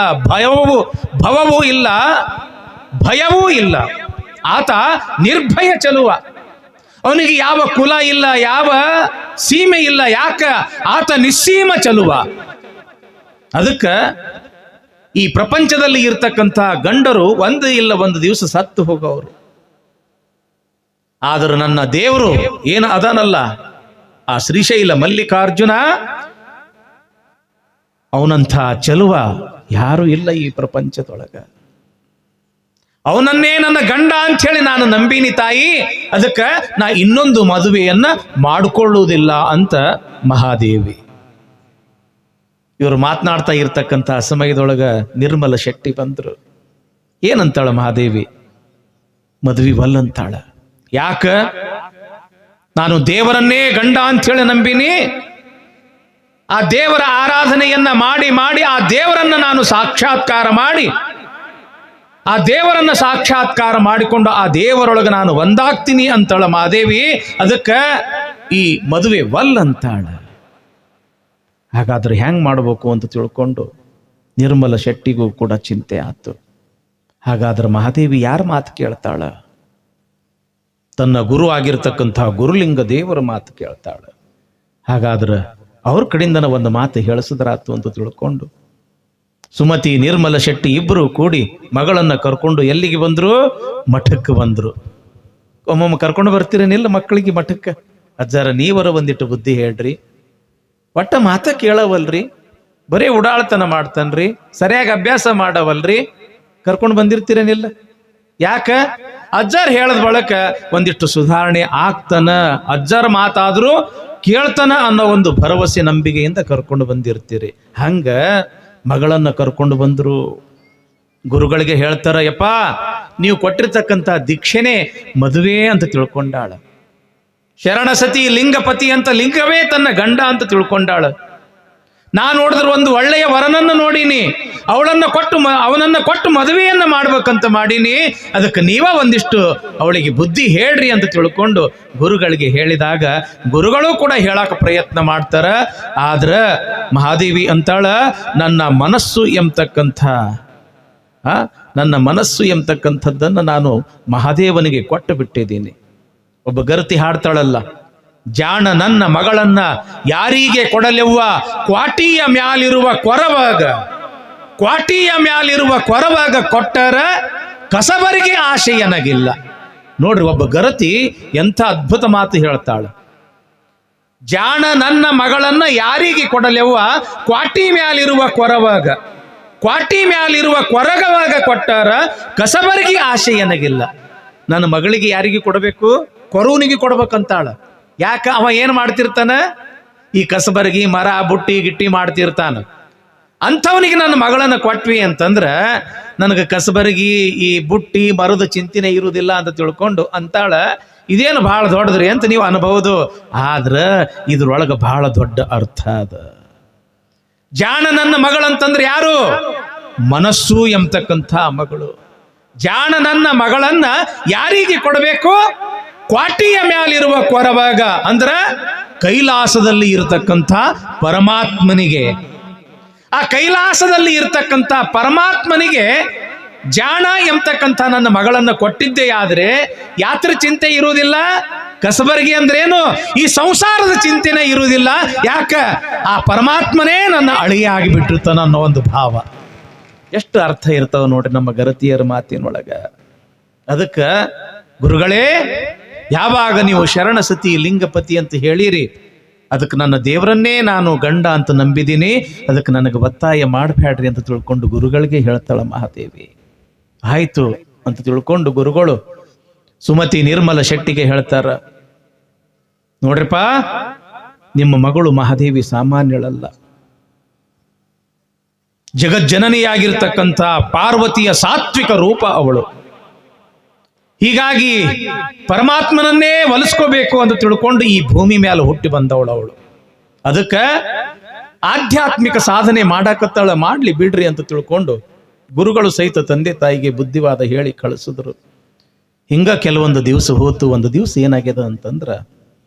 ಭವವೂ ಇಲ್ಲ, ಭಯವೂ ಇಲ್ಲ. ಆತ ನಿರ್ಭಯ ಚಲುವ. ಅವನಿಗೆ ಯಾವ ಕುಲ ಇಲ್ಲ, ಯಾವ ಸೀಮೆ ಇಲ್ಲ. ಯಾಕ? ಆತ ನಿಸ್ಸೀಮ ಚಲುವ. ಅದಕ್ಕೆ ಈ ಪ್ರಪಂಚದಲ್ಲಿ ಇರ್ತಕ್ಕಂಥ ಗಂಡರು ಒಂದು ಇಲ್ಲ ಒಂದು ದಿವಸ ಸತ್ತು ಹೋಗೋರು. ಆದರೂ ನನ್ನ ದೇವರು ಏನು ಅದನಲ್ಲ, ಆ ಶ್ರೀಶೈಲ ಮಲ್ಲಿಕಾರ್ಜುನ, ಅವನಂಥ ಚಲುವ ಯಾರು ಇಲ್ಲ ಈ ಪ್ರಪಂಚದೊಳಗ. ಅವನನ್ನೇ ನನ್ನ ಗಂಡ ಅಂತ ಹೇಳಿ ನಾನು ನಂಬಿನಿ ತಾಯಿ. ಅದಕ್ಕೆ ನಾ ಇನ್ನೊಂದು ಮದುವೆಯನ್ನ ಮಾಡಿಕೊಳ್ಳುವುದಿಲ್ಲ ಅಂತ ಮಹಾದೇವಿ. ಇವರು ಮಾತನಾಡ್ತಾ ಇರ್ತಕ್ಕಂಥ ಸಮಯದೊಳಗ ನಿರ್ಮಲ ಶೆಟ್ಟಿ ಬಂದ್ರು. ಏನಂತಾಳ ಮಹಾದೇವಿ? ಮದುವೆ ವಲ್ಲಂತಾಳ. ಯಾಕ? ನಾನು ದೇವರನ್ನೇ ಗಂಡ ಅಂತ ಹೇಳಿ ನಂಬಿನಿ. ಆ ದೇವರ ಆರಾಧನೆಯನ್ನ ಮಾಡಿ ಮಾಡಿ ಆ ದೇವರನ್ನ ನಾನು ಸಾಕ್ಷಾತ್ಕಾರ ಮಾಡಿ, ಆ ದೇವರನ್ನ ಸಾಕ್ಷಾತ್ಕಾರ ಮಾಡಿಕೊಂಡು ಆ ದೇವರೊಳಗೆ ನಾನು ಒಂದಾಗ್ತೀನಿ ಅಂತಾಳ ಮಹಾದೇವಿ. ಅದಕ್ಕೆ ಈ ಮದುವೆ ವಲ್ಲಂತಾಳ. ಹಾಗಾದ್ರೆ ಹೆಂಗ್ ಮಾಡಬೇಕು ಅಂತ ತಿಳ್ಕೊಂಡು ನಿರ್ಮಲ ಶೆಟ್ಟಿಗೂ ಕೂಡ ಚಿಂತೆ ಆಯ್ತು. ಹಾಗಾದ್ರೆ ಮಹಾದೇವಿ ಯಾರ ಮಾತು ಕೇಳ್ತಾಳ? ತನ್ನ ಗುರು ಆಗಿರ್ತಕ್ಕಂಥ ಗುರುಲಿಂಗ ದೇವರ ಮಾತು ಕೇಳ್ತಾಳ. ಹಾಗಾದ್ರೆ ಅವ್ರ ಕಡೆಯಿಂದ ಒಂದು ಮಾತು ಹೇಳಿಸಿದ್ರಾತು ಅಂತ ತಿಳ್ಕೊಂಡು ಸುಮತಿ ನಿರ್ಮಲ ಶೆಟ್ಟಿ ಇಬ್ಬರು ಕೂಡಿ ಮಗಳನ್ನ ಕರ್ಕೊಂಡು ಎಲ್ಲಿಗೆ ಬಂದ್ರು? ಮಠಕ್ಕೆ ಬಂದ್ರು. ಒಮ್ಮೊಮ್ಮೆ ಕರ್ಕೊಂಡು ಬರ್ತೀರೇನಿಲ್ಲ ಮಕ್ಕಳಿಗೆ ಮಠಕ್ಕೆ? ಅಜ್ಜಾರ ನೀವರ ಒಂದಿಟ್ಟು ಬುದ್ಧಿ ಹೇಳ್ರಿ, ಒಟ್ಟ ಮಾತ ಕೇಳವಲ್ರಿ, ಬರೀ ಉಡಾಳ್ತನ ಮಾಡ್ತಾನ್ರಿ, ಸರಿಯಾಗಿ ಅಭ್ಯಾಸ ಮಾಡವಲ್ರಿ, ಕರ್ಕೊಂಡು ಬಂದಿರ್ತೀರೇನಿಲ್ಲ? ಯಾಕ? ಅಜ್ಜಾರ್ ಹೇಳದ ಬಳಕ ಒಂದಿಷ್ಟು ಸುಧಾರಣೆ ಆಗ್ತಾನ, ಅಜ್ಜಾರ ಮಾತಾದ್ರೂ ಕೇಳ್ತಾನ ಅನ್ನೋ ಒಂದು ಭರವಸೆ ನಂಬಿಕೆಯಿಂದ ಕರ್ಕೊಂಡು ಬಂದಿರ್ತೀರಿ. ಹಂಗ ಮಗಳನ್ನ ಕರ್ಕೊಂಡು ಬಂದ್ರು. ಗುರುಗಳಿಗೆ ಹೇಳ್ತಾರ, ಯಪ್ಪ ನೀವು ಕೊಟ್ಟಿರ್ತಕ್ಕಂಥ ದೀಕ್ಷೆನೇ ಮದುವೆ ಅಂತ ತಿಳ್ಕೊಂಡಾಳ. ಶರಣ ಸತಿ ಲಿಂಗಪತಿ ಅಂತ ಲಿಂಗವೇ ತನ್ನ ಗಂಡ ಅಂತ ತಿಳ್ಕೊಂಡಾಳ. ನಾ ನೋಡಿದ್ರೆ ಒಂದು ಒಳ್ಳೆಯ ವರನನ್ನು ನೋಡೀನಿ, ಅವನನ್ನ ಕೊಟ್ಟು ಮದುವೆಯನ್ನ ಮಾಡ್ಬೇಕಂತ ಮಾಡೀನಿ. ಅದಕ್ಕೆ ನೀವ ಒಂದಿಷ್ಟು ಅವಳಿಗೆ ಬುದ್ಧಿ ಹೇಳ್ರಿ ಅಂತ ತಿಳ್ಕೊಂಡು ಗುರುಗಳಿಗೆ ಹೇಳಿದಾಗ ಗುರುಗಳು ಕೂಡ ಹೇಳಕ ಪ್ರಯತ್ನ ಮಾಡ್ತಾರ. ಆದ್ರ ಮಹಾದೇವಿ ಅಂತಾಳ, ನನ್ನ ಮನಸ್ಸು ಎಂಬತಕ್ಕಂಥದ್ದನ್ನು ನಾನು ಮಹಾದೇವನಿಗೆ ಕೊಟ್ಟು ಬಿಟ್ಟಿದ್ದೀನಿ. ಒಬ್ಬ ಗರತಿ ಹಾಡ್ತಾಳಲ್ಲ, ಜಾಣ ನನ್ನ ಮಗಳನ್ನ ಯಾರಿಗೆ ಕೊಡಲೆವ್ವ, ಕ್ವಾಟಿಯ ಮ್ಯಾಲಿರುವ ಕೊರವಾಗ ಕೊಟ್ಟರ ಕಸಬರಿಗೆ ಆಶೆ ನನಗಿಲ್ಲ. ನೋಡ್ರಿ, ಒಬ್ಬ ಗರತಿ ಎಂಥ ಅದ್ಭುತ ಮಾತು ಹೇಳ್ತಾಳ. ಜಾಣ ನನ್ನ ಮಗಳನ್ನ ಯಾರಿಗೆ ಕೊಡಲೆವ್ವ, ಕ್ವಾಟಿ ಮ್ಯಾಲಿರುವ ಕೊರಗವಾಗ ಕೊಟ್ಟಾರ ಕಸಬರಿಗೆ ಆಶೆ ನನಗಿಲ್ಲ. ನನ್ನ ಮಗಳಿಗೆ ಯಾರಿಗೆ ಕೊಡಬೇಕು? ಕೊರವನಿಗೆ ಕೊಡ್ಬೇಕಂತಾಳ. ಯಾಕ? ಅವ ಏನ್ ಮಾಡ್ತಿರ್ತಾನ? ಈ ಕಸಬರ್ಗಿ ಮರ ಬುಟ್ಟಿ ಗಿಟ್ಟಿ ಮಾಡ್ತಿರ್ತಾನ. ಅಂಥವನಿಗೆ ನನ್ನ ಮಗಳನ್ನ ಕೊಟ್ವಿ ಅಂತಂದ್ರ ನನಗೆ ಕಸಬರ್ಗಿ ಈ ಬುಟ್ಟಿ ಮರದ ಚಿಂತನೆ ಇರುವುದಿಲ್ಲ ಅಂತ ತಿಳ್ಕೊಂಡು ಅಂತಾಳ. ಇದೇನು ಬಹಳ ದೊಡ್ಡದ್ರಿ ಅಂತ ನೀವು ಅನ್ಬಹುದು. ಆದ್ರ ಇದ್ರೊಳಗ ಬಹಳ ದೊಡ್ಡ ಅರ್ಥ ಅದ. ಜಾಣ ನನ್ನ ಮಗಳಂತಂದ್ರೆ ಯಾರು? ಮನಸ್ಸು ಎಂಬತಕ್ಕಂಥ ಮಗಳು. ಜಾಣ ನನ್ನ ಮಗಳನ್ನ ಯಾರಿಗೆ ಕೊಡಬೇಕು? ಕ್ವಾಟಿಯ ಮ್ಯಾಲಿರುವ ಕೊರವಾಗ, ಅಂದ್ರ ಕೈಲಾಸದಲ್ಲಿ ಇರತಕ್ಕಂಥ ಪರಮಾತ್ಮನಿಗೆ. ಆ ಕೈಲಾಸದಲ್ಲಿ ಇರತಕ್ಕಂಥ ಪರಮಾತ್ಮನಿಗೆ ಜಾಣ ಎಂಬತಕ್ಕಂಥ ನನ್ನ ಮಗಳನ್ನ ಕೊಟ್ಟಿದ್ದೇ ಆದ್ರೆ ಯಾತ್ರ ಚಿಂತೆ ಇರುವುದಿಲ್ಲ. ಕಸಬರ್ಗಿ ಅಂದ್ರೇನು? ಈ ಸಂಸಾರದ ಚಿಂತೆನೇ ಇರುವುದಿಲ್ಲ. ಯಾಕ? ಆ ಪರಮಾತ್ಮನೇ ನನ್ನ ಅಳಿಯ ಆಗಿಬಿಟ್ಟಿರ್ತಾನ ಅನ್ನೋ ಒಂದು ಭಾವ. ಎಷ್ಟು ಅರ್ಥ ಇರ್ತಾವ ನೋಡ್ರಿ ನಮ್ಮ ಗರತಿಯರ ಮಾತಿನೊಳಗ. ಅದಕ್ಕ ಗುರುಗಳೇ, ಯಾವಾಗ ನೀವು ಶರಣ ಸತಿ ಲಿಂಗಪತಿ ಅಂತ ಹೇಳಿರಿ, ಅದಕ್ಕೆ ನನ್ನ ದೇವರನ್ನೇ ನಾನು ಗಂಡ ಅಂತ ನಂಬಿದ್ದೀನಿ, ಅದಕ್ಕೆ ನನಗೆ ಒತ್ತಾಯ ಮಾಡಬೇಡ್ರಿ ಅಂತ ತಿಳ್ಕೊಂಡು ಗುರುಗಳಿಗೆ ಹೇಳ್ತಾಳ ಮಹಾದೇವಿ. ಆಯ್ತು ಅಂತ ತಿಳ್ಕೊಂಡು ಗುರುಗಳು ಸುಮತಿ ನಿರ್ಮಲ ಶೆಟ್ಟಿಗೆ ಹೇಳ್ತಾರ, ನೋಡ್ರಿಪ್ಪ, ನಿಮ್ಮ ಮಗಳು ಮಹಾದೇವಿ ಸಾಮಾನ್ಯಳಲ್ಲ. ಜಗಜ್ಜನನಿಯಾಗಿರ್ತಕ್ಕಂಥ ಪಾರ್ವತಿಯ ಸಾತ್ವಿಕ ರೂಪ ಅವಳು. ಹೀಗಾಗಿ ಪರಮಾತ್ಮನನ್ನೇ ಒಲಿಸ್ಕೋಬೇಕು ಅಂತ ತಿಳ್ಕೊಂಡು ಈ ಭೂಮಿ ಮೇಲೆ ಹುಟ್ಟಿ ಬಂದವಳು ಅವಳು. ಅದಕ್ಕೆ ಆಧ್ಯಾತ್ಮಿಕ ಸಾಧನೆ ಮಾಡಾಕತ್ತಾಳ, ಮಾಡ್ಲಿ ಬಿಡ್ರಿ ಅಂತ ತಿಳ್ಕೊಂಡು ಗುರುಗಳು ಸಹಿತ ತಂದೆ ತಾಯಿಗೆ ಬುದ್ಧಿವಾದ ಹೇಳಿ ಕಳಿಸಿದ್ರು. ಹಿಂಗ ಕೆಲವೊಂದು ದಿವಸ ಹೋತು. ಒಂದು ದಿವಸ ಏನಾಗ್ಯದ ಅಂತಂದ್ರೆ,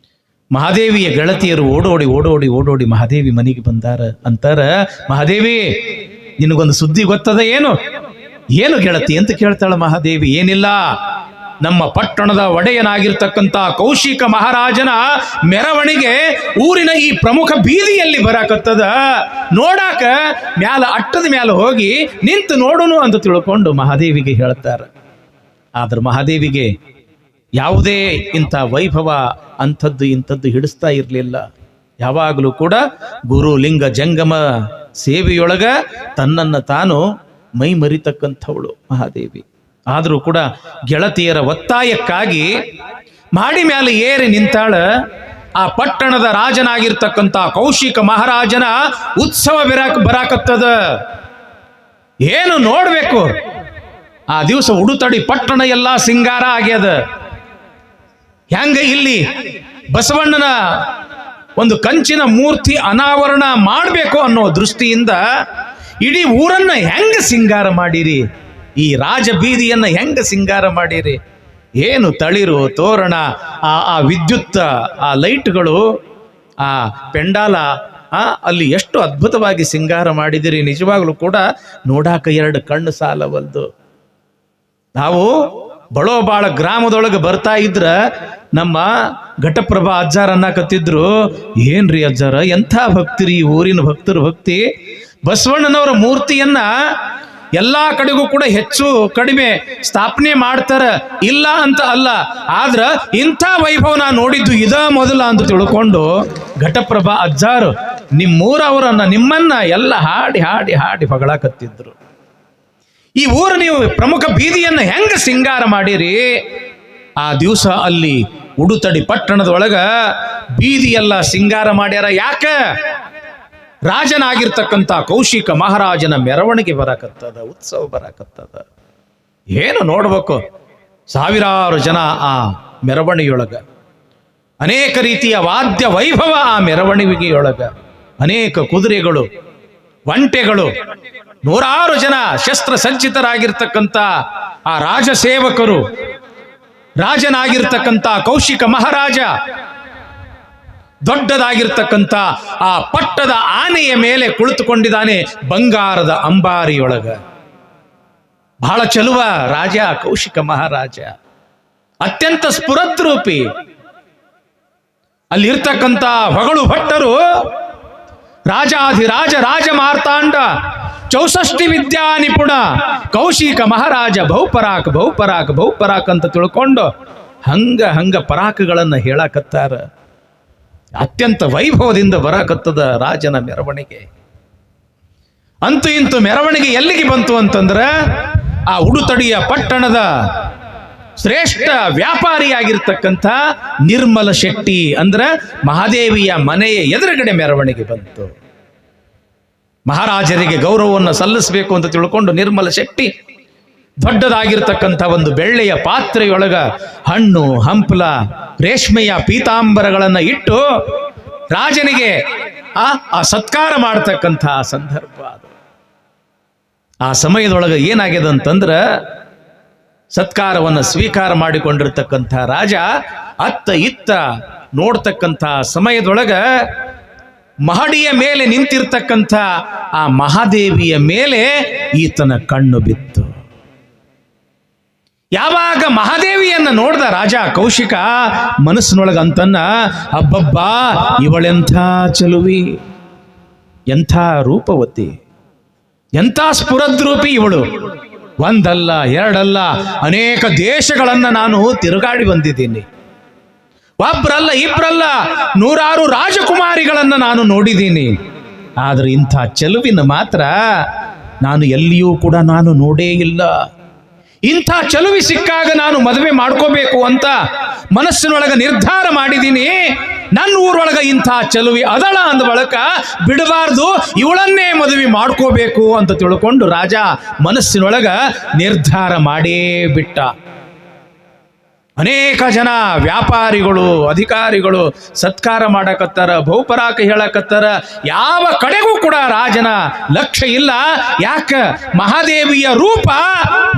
ಮಹಾದೇವಿಯ ಗೆಳತಿಯರು ಓಡೋಡಿ ಮಹಾದೇವಿ ಮನೆಗೆ ಬಂದಾರ. ಅಂತಾರ, ಮಹಾದೇವಿ ನಿನಗೊಂದು ಸುದ್ದಿ ಗೊತ್ತದ ಏನು? ಏನು ಗೆಳತಿ ಅಂತ ಕೇಳ್ತಾಳ ಮಹಾದೇವಿ. ಏನಿಲ್ಲ, ನಮ್ಮ ಪಟ್ಟಣದ ಒಡೆಯನಾಗಿರ್ತಕ್ಕಂಥ ಕೌಶಿಕ ಮಹಾರಾಜನ ಮೆರವಣಿಗೆ ಊರಿನ ಈ ಪ್ರಮುಖ ಬೀದಿಯಲ್ಲಿ ಬರಾಕತ್ತದ. ನೋಡಾಕ ಮ್ಯಾಲ ಅಟ್ಟದ ಮ್ಯಾಲ ಹೋಗಿ ನಿಂತು ನೋಡುನು ಅಂತ ತಿಳ್ಕೊಂಡು ಮಹಾದೇವಿಗೆ ಹೇಳ್ತಾರೆ. ಆದ್ರೆ ಮಹಾದೇವಿಗೆ ಯಾವುದೇ ಇಂಥ ವೈಭವ ಅಂಥದ್ದು ಇಂಥದ್ದು ಹಿಡಿಸ್ತಾ ಇರಲಿಲ್ಲ. ಯಾವಾಗಲೂ ಕೂಡ ಗುರು ಲಿಂಗ ಜಂಗಮ ಸೇವೆಯೊಳಗ ತನ್ನನ್ನು ತಾನು ಮೈ ಮರಿತಕ್ಕಂಥವಳು ಮಹಾದೇವಿ. ಆದರೂ ಕೂಡ ಗೆಳತಿಯರ ಒತ್ತಾಯಕ್ಕಾಗಿ ಮಾಡಿ ಮೇಲೆ ಏರಿ ನಿಂತಾಳ. ಆ ಪಟ್ಟಣದ ರಾಜನಾಗಿರ್ತಕ್ಕಂಥ ಕೌಶಿಕ ಮಹಾರಾಜನ ಉತ್ಸವ ಬರಾಕತ್ತದ. ಏನು ನೋಡ್ಬೇಕು? ಆ ದಿವಸ ಉಡುತಡಿ ಪಟ್ಟಣ ಎಲ್ಲ ಸಿಂಗಾರ ಆಗ್ಯದ. ಹೆಂಗ ಇಲ್ಲಿ ಬಸವಣ್ಣನ ಒಂದು ಕಂಚಿನ ಮೂರ್ತಿ ಅನಾವರಣ ಮಾಡಬೇಕು ಅನ್ನೋ ದೃಷ್ಟಿಯಿಂದ ಇಡೀ ಊರನ್ನ ಹೆಂಗ ಸಿಂಗಾರ ಮಾಡಿರಿ, ಈ ರಾಜ ಬೀದಿಯನ್ನ ಹೆಂಗ ಸಿಂಗಾರ ಮಾಡಿರಿ. ಏನು ತಳಿರು ತೋರಣ, ಆ ವಿದ್ಯುತ್, ಆ ಲೈಟ್ಗಳು, ಆ ಪೆಂಡಾಲ, ಅಲ್ಲಿ ಎಷ್ಟು ಅದ್ಭುತವಾಗಿ ಸಿಂಗಾರ ಮಾಡಿದಿರಿ. ನಿಜವಾಗ್ಲೂ ಕೂಡ ನೋಡಾಕ ಎರಡು ಕಣ್ಣು ಸಾಲವಲ್ದು. ನಾವು ಬಳೋಬಾಳ ಗ್ರಾಮದೊಳಗೆ ಬರ್ತಾ ಇದ್ರ ನಮ್ಮ ಘಟಪ್ರಭಾ ಅಜ್ಜಾರ ಅನ್ನಕತ್ತಿದ್ರು, ಏನ್ರಿ ಅಜ್ಜಾರ ಎಂಥ ಭಕ್ತಿರಿ, ಊರಿನ ಭಕ್ತರ ಭಕ್ತಿ. ಬಸವಣ್ಣನವರ ಮೂರ್ತಿಯನ್ನ ಎಲ್ಲಾ ಕಡೆಗೂ ಕೂಡ ಹೆಚ್ಚು ಕಡಿಮೆ ಸ್ಥಾಪನೆ ಮಾಡ್ತಾರ, ಇಲ್ಲ ಅಂತ ಅಲ್ಲ. ಆದ್ರ ಇಂಥ ವೈಭವ ನಾ ನೋಡಿದ್ದು ಇದ ಮೊದಲ ಅಂತ ತಿಳ್ಕೊಂಡು ಘಟಪ್ರಭಾ ಅಜ್ಜಾರು ನಿಮ್ಮೂರವರನ್ನ ನಿಮ್ಮನ್ನ ಎಲ್ಲ ಹಾಡಿ ಹಾಡಿ ಹಾಡಿ ಹೊಗಳಾಕತ್ತಿದ್ರು. ಈ ಊರು ನೀವು ಪ್ರಮುಖ ಬೀದಿಯನ್ನ ಹೆಂಗ ಸಿಂಗಾರ ಮಾಡಿರಿ. ಆ ದಿವಸ ಅಲ್ಲಿ ಉಡುತಡಿ ಪಟ್ಟಣದೊಳಗ ಬೀದಿಯೆಲ್ಲ ಸಿಂಗಾರ ಮಾಡ್ಯಾರ. ಯಾಕ? ರಾಜನಾಗಿರ್ತಕ್ಕಂಥ ಕೌಶಿಕ ಮಹಾರಾಜನ ಮೆರವಣಿಗೆ ಬರಾಕತ್ತದ, ಉತ್ಸವ ಬರಾಕತ್ತದ. ಏನು ನೋಡ್ಬೇಕು, ಸಾವಿರಾರು ಜನ ಆ ಮೆರವಣಿಗೆಯೊಳಗ, ಅನೇಕ ರೀತಿಯ ವಾದ್ಯ ವೈಭವ ಆ ಮೆರವಣಿಗೆಯೊಳಗ, ಅನೇಕ ಕುದುರೆಗಳು, ಒಂಟೆಗಳು, ನೂರಾರು ಜನ ಶಸ್ತ್ರ ಸಜ್ಜಿತರಾಗಿರ್ತಕ್ಕಂಥ ಆ ರಾಜ ಸೇವಕರು. ರಾಜನಾಗಿರ್ತಕ್ಕಂಥ ಕೌಶಿಕ ಮಹಾರಾಜ ದೊಡ್ಡದಾಗಿರ್ತಕ್ಕಂಥ ಆ ಪಟ್ಟದ ಆನೆಯ ಮೇಲೆ ಕುಳಿತುಕೊಂಡಿದ್ದಾನೆ ಬಂಗಾರದ ಅಂಬಾರಿಯೊಳಗ. ಬಹಳ ಚಲುವ ರಾಜ ಕೌಶಿಕ ಮಹಾರಾಜ, ಅತ್ಯಂತ ಸ್ಫುರದ್ರೂಪಿ. ಅಲ್ಲಿರ್ತಕ್ಕಂಥ ಹೊಗಳು ಭಟ್ಟರು ರಾಜಾಧಿರಾಜ ರಾಜ ಮಾರ್ತಾಂಡ 64 ವಿದ್ಯಾ ನಿಪುಣ ಕೌಶಿಕ ಮಹಾರಾಜ ಬಹುಪರಾಕ್ ಬಹುಪರಾಕ್ ಬಹುಪರಾಕ್ ಅಂತ ತಿಳ್ಕೊಂಡು ಹಂಗ ಪರಾಕಗಳನ್ನು ಹೇಳಕತ್ತಾರ. ಅತ್ಯಂತ ವೈಭವದಿಂದ ಬರಾಕತ್ತದ ರಾಜನ ಮೆರವಣಿಗೆ. ಅಂತೂ ಇಂತೂ ಮೆರವಣಿಗೆ ಎಲ್ಲಿಗೆ ಬಂತು ಅಂತಂದ್ರೆ, ಆ ಉಡುತಡಿಯ ಪಟ್ಟಣದ ಶ್ರೇಷ್ಠ ವ್ಯಾಪಾರಿಯಾಗಿರ್ತಕ್ಕಂಥ ನಿರ್ಮಲ ಶೆಟ್ಟಿ ಅಂದ್ರೆ ಮಹಾದೇವಿಯ ಮನೆಯ ಎದುರುಗಡೆ ಮೆರವಣಿಗೆ ಬಂತು. ಮಹಾರಾಜರಿಗೆ ಗೌರವವನ್ನು ಸಲ್ಲಿಸಬೇಕು ಅಂತ ತಿಳ್ಕೊಂಡು ನಿರ್ಮಲ ಶೆಟ್ಟಿ ದೊಡ್ಡದಾಗಿರ್ತಕ್ಕಂಥ ಒಂದು ಬೆಳ್ಳೆಯ ಪಾತ್ರೆಯೊಳಗ ಹಣ್ಣು ಹಂಪಲ ರೇಷ್ಮೆಯ ಪೀತಾಂಬರಗಳನ್ನು ಇಟ್ಟು ರಾಜನಿಗೆ ಆ ಸತ್ಕಾರ ಮಾಡತಕ್ಕಂಥ ಸಂದರ್ಭ ಅದು. ಆ ಸಮಯದೊಳಗೆ ಏನಾಗಿದೆ ಅಂತಂದ್ರೆ, ಸತ್ಕಾರವನ್ನು ಸ್ವೀಕಾರ ಮಾಡಿಕೊಂಡಿರ್ತಕ್ಕಂಥ ರಾಜ ಅತ್ತ ಇತ್ತ ನೋಡ್ತಕ್ಕಂಥ ಸಮಯದೊಳಗ ಮಹಡಿಯ ಮೇಲೆ ನಿಂತಿರ್ತಕ್ಕಂಥ ಆ ಮಹಾದೇವಿಯ ಮೇಲೆ ಈತನ ಕಣ್ಣು ಬಿತ್ತು. ಯಾವಾಗ ಮಹಾದೇವಿಯನ್ನ ನೋಡ್ದ ರಾಜ ಕೌಶಿಕ ಮನಸ್ಸಿನೊಳಗ ಅಂತನ್ನ, ಅಬ್ಬಬ್ಬಾ ಇವಳೆಂಥ ಚಲುವಿ, ಎಂಥ ರೂಪವತಿ, ಎಂಥ ಸ್ಫುರದ್ರೂಪಿ ಇವಳು. ಒಂದಲ್ಲ ಎರಡಲ್ಲ ಅನೇಕ ದೇಶಗಳನ್ನ ನಾನು ತಿರುಗಾಡಿ ಬಂದಿದ್ದೀನಿ. ಒಬ್ರಲ್ಲ ಇಬ್ರಲ್ಲ ನೂರಾರು ರಾಜಕುಮಾರಿಗಳನ್ನ ನಾನು ನೋಡಿದ್ದೀನಿ. ಆದ್ರೆ ಇಂಥ ಚೆಲುವಿನ ಮಾತ್ರ ನಾನು ಎಲ್ಲಿಯೂ ಕೂಡ ನಾನು ನೋಡೇ ಇಲ್ಲ. ಇಂಥ ಚೆಲುವಿ ಸಿಕ್ಕಾಗ ನಾನು ಮದುವೆ ಮಾಡ್ಕೋಬೇಕು ಅಂತ ಮನಸ್ಸಿನೊಳಗ ನಿರ್ಧಾರ ಮಾಡಿದ್ದೀನಿ. ನನ್ನ ಊರೊಳಗ ಇಂಥ ಚೆಲುವಿ ಅದಳ ಅಂದ ಬಳಕ ಬಿಡಬಾರ್ದು, ಇವಳನ್ನೇ ಮದುವೆ ಮಾಡ್ಕೋಬೇಕು ಅಂತ ತಿಳ್ಕೊಂಡು ರಾಜ ಮನಸ್ಸಿನೊಳಗ ನಿರ್ಧಾರ ಮಾಡೇ ಬಿಟ್ಟ. ಅನೇಕ ಜನ ವ್ಯಾಪಾರಿಗಳು, ಅಧಿಕಾರಿಗಳು ಸತ್ಕಾರ ಮಾಡಕತ್ತಾರ, ಬಹುಪರಾಕ ಹೇಳಕತ್ತಾರ. ಯಾವ ಕಡೆಗೂ ಕೂಡ ರಾಜನ ಲಕ್ಷ್ಯ ಇಲ್ಲ. ಯಾಕ? ಮಹಾದೇವಿಯ ರೂಪ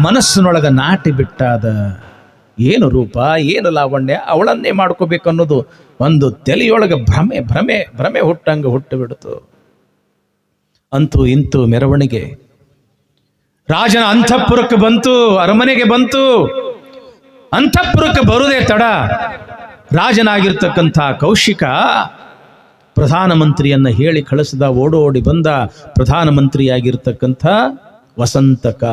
ಮನಸ್ಸಿನೊಳಗ ನಾಟಿ ಬಿಟ್ಟಾದ. ಏನು ರೂಪ, ಏನು ಲಾವಣ್ಯ, ಅವಳನ್ನೇ ಮಾಡ್ಕೋಬೇಕನ್ನೋದು ಒಂದು ತಲೆಯೊಳಗೆ ಭ್ರಮೆ ಭ್ರಮೆ ಭ್ರಮೆ ಹುಟ್ಟಂಗೆ ಹುಟ್ಟು ಬಿಡ್ತು. ಅಂತೂ ಇಂತೂ ಮೆರವಣಿಗೆ ರಾಜನ ಅಂತಃಪುರಕ್ಕೆ ಬಂತು, ಅರಮನೆಗೆ ಬಂತು. ಅಂತಃಪುರಕ್ಕೆ ಬರುವುದೇ ತಡ, ರಾಜನಾಗಿರ್ತಕ್ಕಂಥ ಕೌಶಿಕ ಪ್ರಧಾನಮಂತ್ರಿಯನ್ನ ಹೇಳಿ ಕಳಿಸಿದ. ಓಡೋಡಿ ಬಂದ ಪ್ರಧಾನಮಂತ್ರಿಯಾಗಿರ್ತಕ್ಕಂಥ ವಸಂತಕ.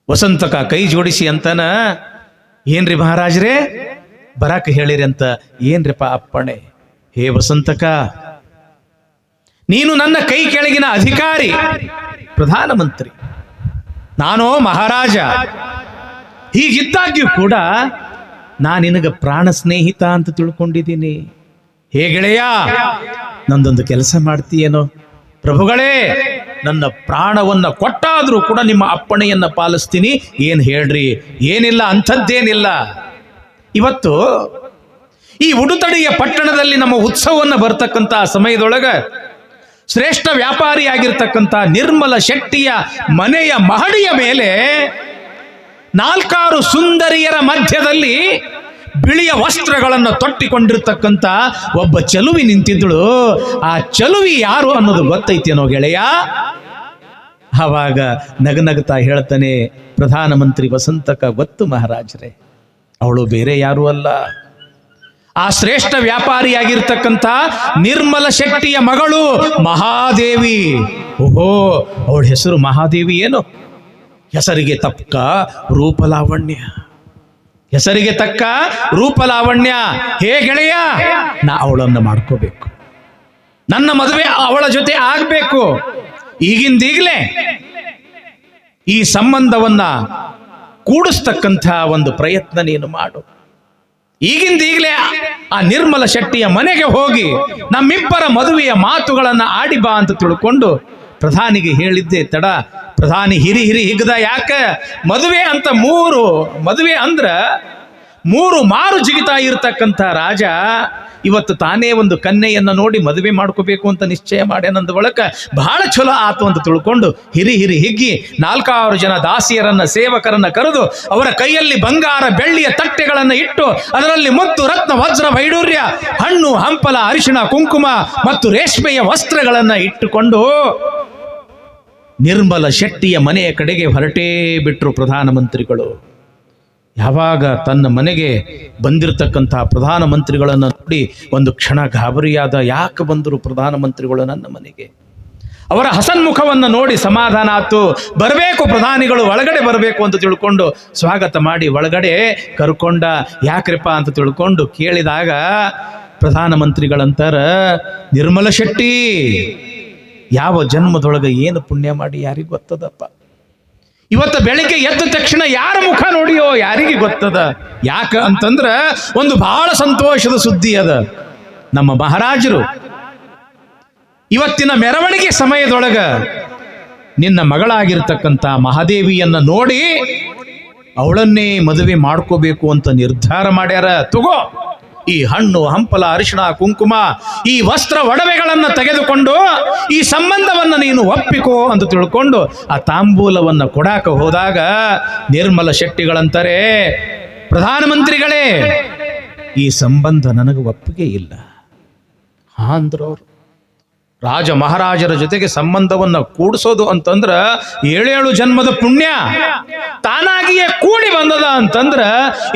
ವಸಂತಕ ಕೈ ಜೋಡಿಸಿ ಅಂತಾನ, ಏನ್ರಿ ಮಹಾರಾಜರೇ ಬರಾಕ ಹೇಳಿರಿ ಅಂತ. ಏನ್ರಿಪ್ಪ ಅಪ್ಪಣೆ? ಹೇ ವಸಂತಕ, ನೀನು ನನ್ನ ಕೈ ಕೆಳಗಿನ ಅಧಿಕಾರಿ, ಪ್ರಧಾನಮಂತ್ರಿ, ನಾನು ಮಹಾರಾಜ. ಹೀಗಿದ್ದಾಗ್ಯೂ ಕೂಡ ನಾನು ನಿನಗೆ ಪ್ರಾಣ ಸ್ನೇಹಿತ ಅಂತ ತಿಳ್ಕೊಂಡಿದ್ದೀನಿ. ಹೇ ಗೆಳೆಯ, ನಂದೊಂದು ಕೆಲಸ ಮಾಡ್ತೀಯೇನೋ? ಪ್ರಭುಗಳೇ, ನನ್ನ ಪ್ರಾಣವನ್ನ ಕೊಟ್ಟಾದ್ರೂ ಕೂಡ ನಿಮ್ಮ ಅಪ್ಪಣೆಯನ್ನ ಪಾಲಿಸ್ತೀನಿ. ಏನ್ ಹೇಳ್ರಿ? ಏನಿಲ್ಲ, ಅಂಥದ್ದೇನಿಲ್ಲ. ಇವತ್ತು ಈ ಉಡುತಡಿಯ ಪಟ್ಟಣದಲ್ಲಿ ನಮ್ಮ ಉತ್ಸವವನ್ನು ಬರ್ತಕ್ಕಂಥ ಸಮಯದೊಳಗ ಶ್ರೇಷ್ಠ ವ್ಯಾಪಾರಿಯಾಗಿರ್ತಕ್ಕಂಥ ನಿರ್ಮಲ ಶೆಟ್ಟಿಯ ಮನೆಯ ಮಹಡಿಯ ಮೇಲೆ 4 ಸುಂದರಿಯರ ಮಧ್ಯದಲ್ಲಿ ಬಿಳಿಯ ವಸ್ತ್ರಗಳನ್ನು ತೊಟ್ಟಿಕೊಂಡಿರ್ತಕ್ಕಂಥ ಒಬ್ಬ ಚಲುವಿ ನಿಂತಿದ್ದಳು. ಆ ಚಲುವಿ ಯಾರು ಅನ್ನೋದು ಗೊತ್ತೈತೇನೋ ಗೆಳೆಯ? ಆವಾಗ ನಗನಗ್ತಾ ಹೇಳ್ತಾನೆ ಪ್ರಧಾನಮಂತ್ರಿ ವಸಂತಕ, ಗೊತ್ತು ಮಹಾರಾಜರೇ, ಅವಳು ಬೇರೆ ಯಾರೂ ಅಲ್ಲ, ಆ ಶ್ರೇಷ್ಠ ವ್ಯಾಪಾರಿಯಾಗಿರ್ತಕ್ಕಂಥ ನಿರ್ಮಲ ಶೆಟ್ಟಿಯ ಮಗಳು ಮಹಾದೇವಿ. ಓಹೋ, ಅವಳ ಹೆಸರು ಮಹಾದೇವಿ ಏನು? ಹೆಸರಿಗೆ ತಕ್ಕ ರೂಪಲಾವಣ್ಯ, ಹೆಸರಿಗೆ ತಕ್ಕ ರೂಪಲಾವಣ್ಯ. ಹೇ ಗೆಳೆಯ, ನಾ ಅವಳನ್ನು ಮಾಡ್ಕೋಬೇಕು, ನನ್ನ ಮದುವೆ ಅವಳ ಜೊತೆ ಆಗ್ಬೇಕು. ಈಗಿಂದೀಗಲೇ ಈ ಸಂಬಂಧವನ್ನ ಕೂಡಿಸ್ತಕ್ಕಂಥ ಒಂದು ಪ್ರಯತ್ನ ನೀನು ಮಾಡು. ಈಗಿಂದೀಗಲೇ ಆ ನಿರ್ಮಲ ಶೆಟ್ಟಿಯ ಮನೆಗೆ ಹೋಗಿ ನಮ್ಮಿಬ್ಬರ ಮದುವೆಯ ಮಾತುಗಳನ್ನ ಆಡಿ ಬಾ ಅಂತ ತಿಳ್ಕೊಂಡು ಪ್ರಧಾನಿಗೆ ಹೇಳಿದ್ದೆ ತಡ. ಪ್ರಧಾನಿ ಹಿರಿ ಹಿಗ್ದ. ಯಾಕ? ಮದುವೆ ಅಂತ ಮದುವೆ ಅಂದ್ರ 3 ಮಾರು ಜಿಗಿತಾ ಇರ್ತಕ್ಕಂಥ ರಾಜ ಇವತ್ತು ತಾನೇ ಒಂದು ಕನ್ಯೆಯನ್ನ ನೋಡಿ ಮದುವೆ ಮಾಡ್ಕೋಬೇಕು ಅಂತ ನಿಶ್ಚಯ ಮಾಡ್ಯಾನಂದ ಬಳಕ ಬಹಳ ಚಲೋ ಆತು ಅಂತ ತಿಳ್ಕೊಂಡು ಹಿರಿ ಹಿಗ್ಗಿ 4 ಜನ ದಾಸಿಯರನ್ನ, ಸೇವಕರನ್ನ ಕರೆದು ಅವರ ಕೈಯಲ್ಲಿ ಬಂಗಾರ ಬೆಳ್ಳಿಯ ತಟ್ಟೆಗಳನ್ನು ಇಟ್ಟು ಅದರಲ್ಲಿ ಮುತ್ತು ರತ್ನ ವಜ್ರ ವೈಡೂರ್ಯ, ಹಣ್ಣು ಹಂಪಲ, ಅರಿಶಿಣ ಕುಂಕುಮ ಮತ್ತು ರೇಷ್ಮೆಯ ವಸ್ತ್ರಗಳನ್ನ ಇಟ್ಟುಕೊಂಡು ನಿರ್ಮಲ ಶೆಟ್ಟಿಯ ಮನೆಯ ಕಡೆಗೆ ಹೊರಟೇ ಬಿಟ್ರು ಪ್ರಧಾನಮಂತ್ರಿಗಳು. ಯಾವಾಗ ತನ್ನ ಮನೆಗೆ ಬಂದಿರತಕ್ಕಂಥ ಪ್ರಧಾನಮಂತ್ರಿಗಳನ್ನು ನೋಡಿ ಒಂದು ಕ್ಷಣ ಗಾಬರಿಯಾದ. ಯಾಕೆ ಬಂದರು ಪ್ರಧಾನಮಂತ್ರಿಗಳು ನನ್ನ ಮನೆಗೆ? ಅವರ ಹಸನ್ಮುಖವನ್ನು ನೋಡಿ ಸಮಾಧಾನ ಆತು. ಬರಬೇಕು ಪ್ರಧಾನಿಗಳು, ಒಳಗಡೆ ಬರಬೇಕು ಅಂತ ತಿಳ್ಕೊಂಡು ಸ್ವಾಗತ ಮಾಡಿ ಒಳಗಡೆ ಕರ್ಕೊಂಡ. ಯಾಕ್ರಿಪ್ಪ ಅಂತ ತಿಳ್ಕೊಂಡು ಕೇಳಿದಾಗ ಪ್ರಧಾನಮಂತ್ರಿಗಳಂತಾರ, ನಿರ್ಮಲ ಶೆಟ್ಟಿ ಯಾವ ಜನ್ಮದೊಳಗೆ ಏನು ಪುಣ್ಯ ಮಾಡಿ ಯಾರಿಗೆ ಗೊತ್ತದಪ್ಪ. ಇವತ್ತು ಬೆಳಿಗ್ಗೆ ಎದ್ದ ತಕ್ಷಣ ಯಾರ ಮುಖ ನೋಡಿಯೋ ಯಾರಿಗೆ ಗೊತ್ತದ. ಯಾಕ ಅಂತಂದ್ರ ಒಂದು ಬಹಳ ಸಂತೋಷದ ಸುದ್ದಿ ಅದ. ನಮ್ಮ ಮಹಾರಾಜರು ಇವತ್ತಿನ ಮೆರವಣಿಗೆ ಸಮಯದೊಳಗ ನಿನ್ನ ಮಗಳಾಗಿರ್ತಕ್ಕಂಥ ಮಹಾದೇವಿಯನ್ನ ನೋಡಿ ಅವಳನ್ನೇ ಮದುವೆ ಮಾಡ್ಕೋಬೇಕು ಅಂತ ನಿರ್ಧಾರ ಮಾಡ್ಯಾರ. ತಗೋ, ಈ ಹಣ್ಣು ಹಂಪಲ, ಅರಿಶಿಣ ಕುಂಕುಮ, ಈ ವಸ್ತ್ರ ಒಡವೆಗಳನ್ನ ತೆಗೆದುಕೊಂಡು ಈ ಸಂಬಂಧವನ್ನ ನೀನು ಒಪ್ಪಿಕೋ ಅಂತ ತಿಳ್ಕೊಂಡು ಆ ತಾಂಬೂಲವನ್ನ ಕೊಡಾಕ ಹೋದಾಗ ನಿರ್ಮಲ ಶೆಟ್ಟಿಗಳಂತಾರೆ, ಪ್ರಧಾನಮಂತ್ರಿಗಳೇ, ಈ ಸಂಬಂಧ ನನಗೆ ಒಪ್ಪಿಗೆ ಇಲ್ಲ ಅಂದ್ರವ್ರು. ರಾಜ ಮಹಾರಾಜರ ಜೊತೆಗೆ ಸಂಬಂಧವನ್ನ ಕೂಡಿಸೋದು ಅಂತಂದ್ರ 7 ಜನ್ಮದ ಪುಣ್ಯ ತಾನಾಗಿಯೇ ಕೂಡಿ ಬಂದದ ಅಂತಂದ್ರ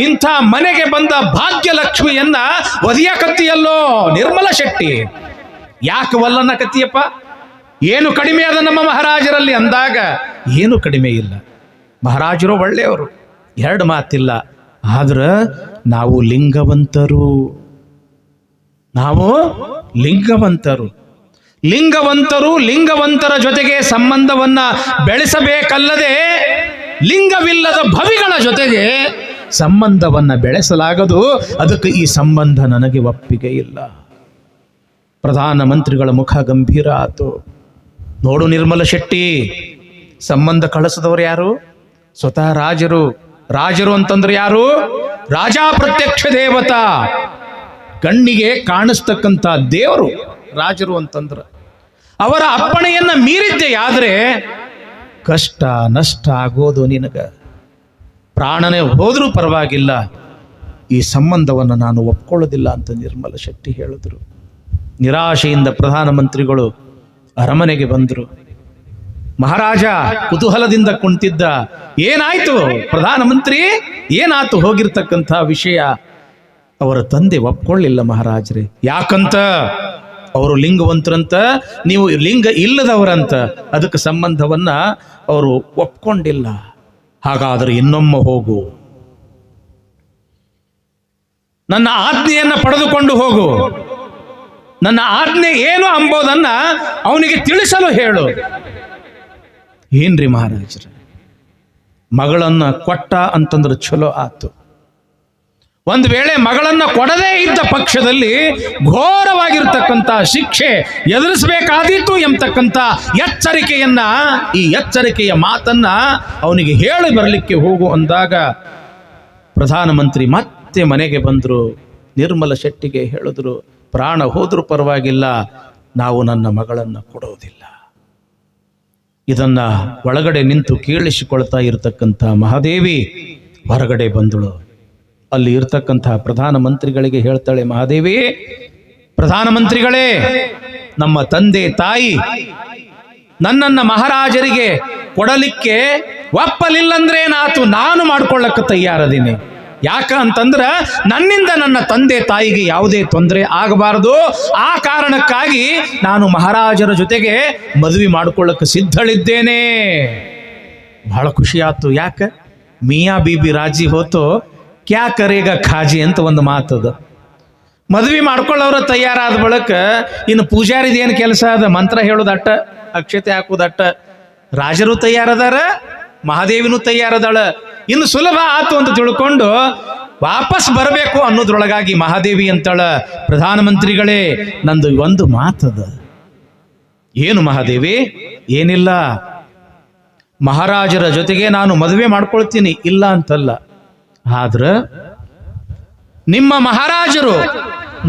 ಇಂಥ ಮನೆಗೆ ಬಂದ ಭಾಗ್ಯಲಕ್ಷ್ಮಿಯನ್ನ ಒದಿಯಕತ್ತಿಯಲ್ಲೋ ನಿರ್ಮಲ ಶೆಟ್ಟಿ. ಯಾಕೆ ವಲ್ಲನ್ನ ಕತ್ತಿಯಪ್ಪ? ಏನು ಕಡಿಮೆ ಅದ ನಮ್ಮ ಮಹಾರಾಜರಲ್ಲಿ ಅಂದಾಗ? ಏನು ಕಡಿಮೆ ಇಲ್ಲ, ಮಹಾರಾಜರು ಒಳ್ಳೆಯವರು, 2 ಮಾತಿಲ್ಲ. ಆದ್ರ ನಾವು ಲಿಂಗವಂತರು, ಲಿಂಗವಂತರ ಜೊತೆಗೆ ಸಂಬಂಧವನ್ನ ಬೆಳೆಸಬೇಕಲ್ಲದೆ ಲಿಂಗವಿಲ್ಲದ ಭವಿಗಳ ಜೊತೆಗೆ ಸಂಬಂಧವನ್ನ ಬೆಳೆಸಲಾಗದು. ಅದಕ್ಕೆ ಈ ಸಂಬಂಧ ನನಗೆ ಒಪ್ಪಿಗೆ ಇಲ್ಲ. ಪ್ರಧಾನಮಂತ್ರಿಗಳ ಮುಖ ಗಂಭೀರ ಆತು. ನೋಡು ನಿರ್ಮಲ ಶೆಟ್ಟಿ, ಸಂಬಂಧ ಕಳಿಸಿದವರು ಯಾರು? ಸ್ವತಃ ರಾಜರು, ರಾಜರು ಅಂತಂದ್ರೆ ಯಾರು? ರಾಜಾ ಪ್ರತ್ಯಕ್ಷ ದೇವತಾ, ಕಣ್ಣಿಗೆ ಕಾಣಿಸ್ತಕ್ಕಂಥ ದೇವರು ರಾಜರು ಅಂತಂದ್ರ. ಅವರ ಅಪ್ಪಣೆಯನ್ನ ಮೀರಿದ್ದೆ ಆದ್ರೆ ಕಷ್ಟ ನಷ್ಟ ಆಗೋದು ನಿನಗ. ಪ್ರಾಣನೇ ಹೋದ್ರೂ ಪರವಾಗಿಲ್ಲ, ಈ ಸಂಬಂಧವನ್ನು ನಾನು ಒಪ್ಕೊಳ್ಳೋದಿಲ್ಲ ಅಂತ ನಿರ್ಮಲ ಶೆಟ್ಟಿ ಹೇಳಿದ್ರು. ನಿರಾಶೆಯಿಂದ ಪ್ರಧಾನಮಂತ್ರಿಗಳು ಅರಮನೆಗೆ ಬಂದರು. ಮಹಾರಾಜ ಕುತೂಹಲದಿಂದ ಕುಂತಿದ್ದ. ಏನಾಯ್ತು ಪ್ರಧಾನಮಂತ್ರಿ, ಏನಾಯ್ತು ಹೋಗಿರ್ತಕ್ಕಂಥ ವಿಷಯ? ಅವರ ತಂದೆ ಒಪ್ಕೊಳ್ಳಿಲ್ಲ ಮಹಾರಾಜರೇ. ಯಾಕಂತ? ಅವರು ಲಿಂಗವಂತರಂತ, ನೀವು ಲಿಂಗ ಇಲ್ಲದವರಂತ, ಅದಕ್ಕೆ ಸಂಬಂಧವನ್ನ ಅವರು ಒಪ್ಕೊಂಡಿಲ್ಲ. ಹಾಗಾದ್ರೆ ಇನ್ನೊಮ್ಮೆ ಹೋಗು, ನನ್ನ ಆಜ್ಞೆಯನ್ನ ಪಡೆದುಕೊಂಡು ಹೋಗು, ನನ್ನ ಆಜ್ಞೆ ಏನು ಅಂಬೋದನ್ನ ಅವನಿಗೆ ತಿಳಿಸಲು ಹೇಳು. ಏನ್ರಿ ಮಹಾರಾಜರ, ಮಗಳನ್ನ ಕೊಟ್ಟ ಅಂತಂದ್ರೆ ಚಲೋ ಆತು. ಒಂದು ವೇಳೆ ಮಗಳನ್ನ ಕೊಡದೇ ಇದ್ದ ಪಕ್ಷದಲ್ಲಿ ಘೋರವಾಗಿರ್ತಕ್ಕಂಥ ಶಿಕ್ಷೆ ಎದುರಿಸಬೇಕಾದೀತು ಎಂಬತಕ್ಕಂಥ ಎಚ್ಚರಿಕೆಯನ್ನ, ಈ ಎಚ್ಚರಿಕೆಯ ಮಾತನ್ನ ಅವನಿಗೆ ಹೇಳಿ ಬರಲಿಕ್ಕೆ ಹೋಗು ಅಂದಾಗ ಪ್ರಧಾನಮಂತ್ರಿ ಮತ್ತೆ ಮನೆಗೆ ಬಂದರು. ನಿರ್ಮಲ ಶೆಟ್ಟಿಗೆ ಹೇಳಿದ್ರು, ಪ್ರಾಣ ಹೋದ್ರೂ ಪರವಾಗಿಲ್ಲ, ನಾವು ನನ್ನ ಮಗಳನ್ನು ಕೊಡೋದಿಲ್ಲ. ಇದನ್ನ ಒಳಗಡೆ ನಿಂತು ಕೇಳಿಸಿಕೊಳ್ತಾ ಇರತಕ್ಕಂಥ ಮಹಾದೇವಿ ಹೊರಗಡೆ ಬಂದಳು. ಅಲ್ಲಿ ಇರ್ತಕ್ಕಂಥ ಪ್ರಧಾನಮಂತ್ರಿಗಳಿಗೆ ಹೇಳ್ತಾಳೆ, ಮಹಾದೇವಿ, ಪ್ರಧಾನಮಂತ್ರಿಗಳೇ, ನಮ್ಮ ತಂದೆ ತಾಯಿ ನನ್ನನ್ನ ಮಹಾರಾಜರಿಗೆ ಕೊಡಲಿಕ್ಕೆ ಒಪ್ಪಲಿಲ್ಲಂದ್ರೇನಾತು, ನಾನು ಮಾಡ್ಕೊಳ್ಳಕ್ಕೆ ತಯಾರದೀನಿ. ಯಾಕ ಅಂತಂದ್ರ ನನ್ನಿಂದ ನನ್ನ ತಂದೆ ತಾಯಿಗೆ ಯಾವುದೇ ತೊಂದರೆ ಆಗಬಾರದು. ಆ ಕಾರಣಕ್ಕಾಗಿ ನಾನು ಮಹಾರಾಜರ ಜೊತೆಗೆ ಮದುವೆ ಮಾಡ್ಕೊಳ್ಳಕ್ಕೆ ಸಿದ್ಧಳಿದ್ದೇನೆ. ಬಹಳ ಖುಷಿ ಆಯ್ತು. ಯಾಕ? ಮಿಯಾ ಬೀಬಿ ರಾಜಿ ಹೋತು ಕ್ಯಾ ಕರೇಗ ಖಾಜಿ ಅಂತ ಒಂದು ಮಾತದ. ಮದುವೆ ಮಾಡ್ಕೊಳ್ಳೋರು ತಯಾರಾದ ಬಳಿಕ ಇನ್ನು ಪೂಜಾರಿದ ಏನು ಕೆಲಸ ಅದ? ಮಂತ್ರ ಹೇಳೋದಟ್ಟ, ಅಕ್ಷತೆ ಹಾಕೋದಟ್ಟ. ರಾಜರು ತಯಾರದಾರ, ಮಹಾದೇವಿನೂ ತಯಾರದಾಳ. ಇನ್ನು ಸುಲಭ ಆತು ಅಂತ ತಿಳ್ಕೊಂಡು ವಾಪಸ್ ಬರಬೇಕು ಅನ್ನೋದ್ರೊಳಗಾಗಿ ಮಹಾದೇವಿ ಅಂತಾಳ, ಪ್ರಧಾನಮಂತ್ರಿಗಳೇ, ನಂದು ಒಂದು ಮಾತದ. ಏನು ಮಹಾದೇವಿ? ಏನಿಲ್ಲ, ಮಹಾರಾಜರ ಜೊತೆಗೆ ನಾನು ಮದುವೆ ಮಾಡ್ಕೊಳ್ತೀನಿ, ಇಲ್ಲ ಅಂತಲ್ಲ. ಆದ್ರ ನಿಮ್ಮ ಮಹಾರಾಜರು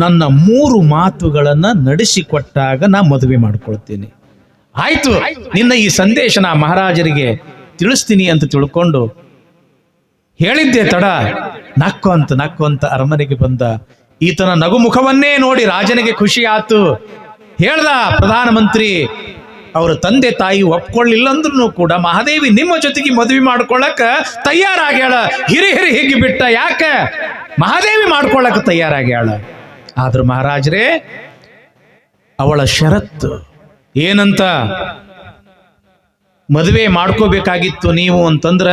ನನ್ನ 3 ಮಾತುಗಳನ್ನ ನಡೆಸಿಕೊಟ್ಟಾಗ ನಾ ಮದುವೆ ಮಾಡ್ಕೊಳ್ತೀನಿ. ಆಯ್ತು, ನಿನ್ನ ಈ ಸಂದೇಶ ನಾ ಮಹಾರಾಜರಿಗೆ ತಿಳಿಸ್ತೀನಿ ಅಂತ ತಿಳ್ಕೊಂಡು ಹೇಳಿದ್ದೆ ತಡ. ನಕ್ಕು ಅಂತ ಅರಮನೆಗೆ ಬಂದ. ಈತನ ನಗುಮುಖವನ್ನೇ ನೋಡಿ ರಾಜನಿಗೆ ಖುಷಿ ಆತು. ಹೇಳ್ದ ಪ್ರಧಾನಮಂತ್ರಿ, ಅವರ ತಂದೆ ತಾಯಿ ಒಪ್ಕೊಳ್ಳಿಲ್ಲಂದ್ರೂ ಕೂಡ ಮಹಾದೇವಿ ನಿಮ್ಮ ಜೊತೆಗೆ ಮದುವೆ ಮಾಡ್ಕೊಳ್ಳಕ ತಯಾರಾಗ್ಯಾಳ. ಹಿರಿ ಹಿಗ್ಗಿ ಬಿಟ್ಟ. ಯಾಕ? ಮಹಾದೇವಿ ಮಾಡ್ಕೊಳ್ಳಕ ತಯಾರಾಗ್ಯಾಳ. ಆದ್ರ ಮಹಾರಾಜರೇ, ಅವಳ ಷರತ್ತು ಏನಂತ? ಮದುವೆ ಮಾಡ್ಕೋಬೇಕಾಗಿತ್ತು ನೀವು ಅಂತಂದ್ರ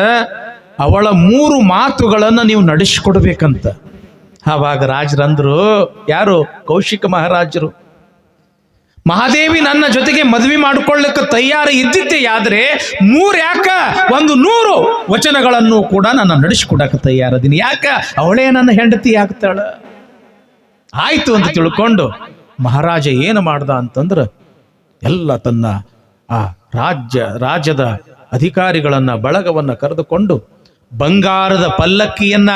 ಅವಳ 3 ಮಾತುಗಳನ್ನ ನೀವು ನಡೆಸಿಕೊಡ್ಬೇಕಂತ. ಆವಾಗ ರಾಜರಂದ್ರು, ಯಾರು? ಕೌಶಿಕ ಮಹಾರಾಜರು. ಮಹಾದೇವಿ ನನ್ನ ಜೊತೆಗೆ ಮದುವೆ ಮಾಡಿಕೊಳ್ಳಕ್ಕೆ ತಯಾರ ಇದ್ದಿದ್ದೆ ಆದ್ರೆ 3 ಯಾಕ 100 ವಚನಗಳನ್ನು ಕೂಡ ನಾನು ನಡೆಸಿಕೊಡಕ್ಕೆ ತಯಾರದೀನಿ. ಯಾಕ? ಅವಳೇ ನನ್ನ ಹೆಂಡತಿ ಆಗ್ತಾಳ. ಆಯ್ತು ಅಂತ ತಿಳ್ಕೊಂಡು ಮಹಾರಾಜ ಏನು ಮಾಡ್ದ ಅಂತಂದ್ರ ಎಲ್ಲ ತನ್ನ ಆ ರಾಜ್ಯದ ಅಧಿಕಾರಿಗಳನ್ನ, ಬಳಗವನ್ನ ಕರೆದುಕೊಂಡು ಬಂಗಾರದ ಪಲ್ಲಕ್ಕಿಯನ್ನ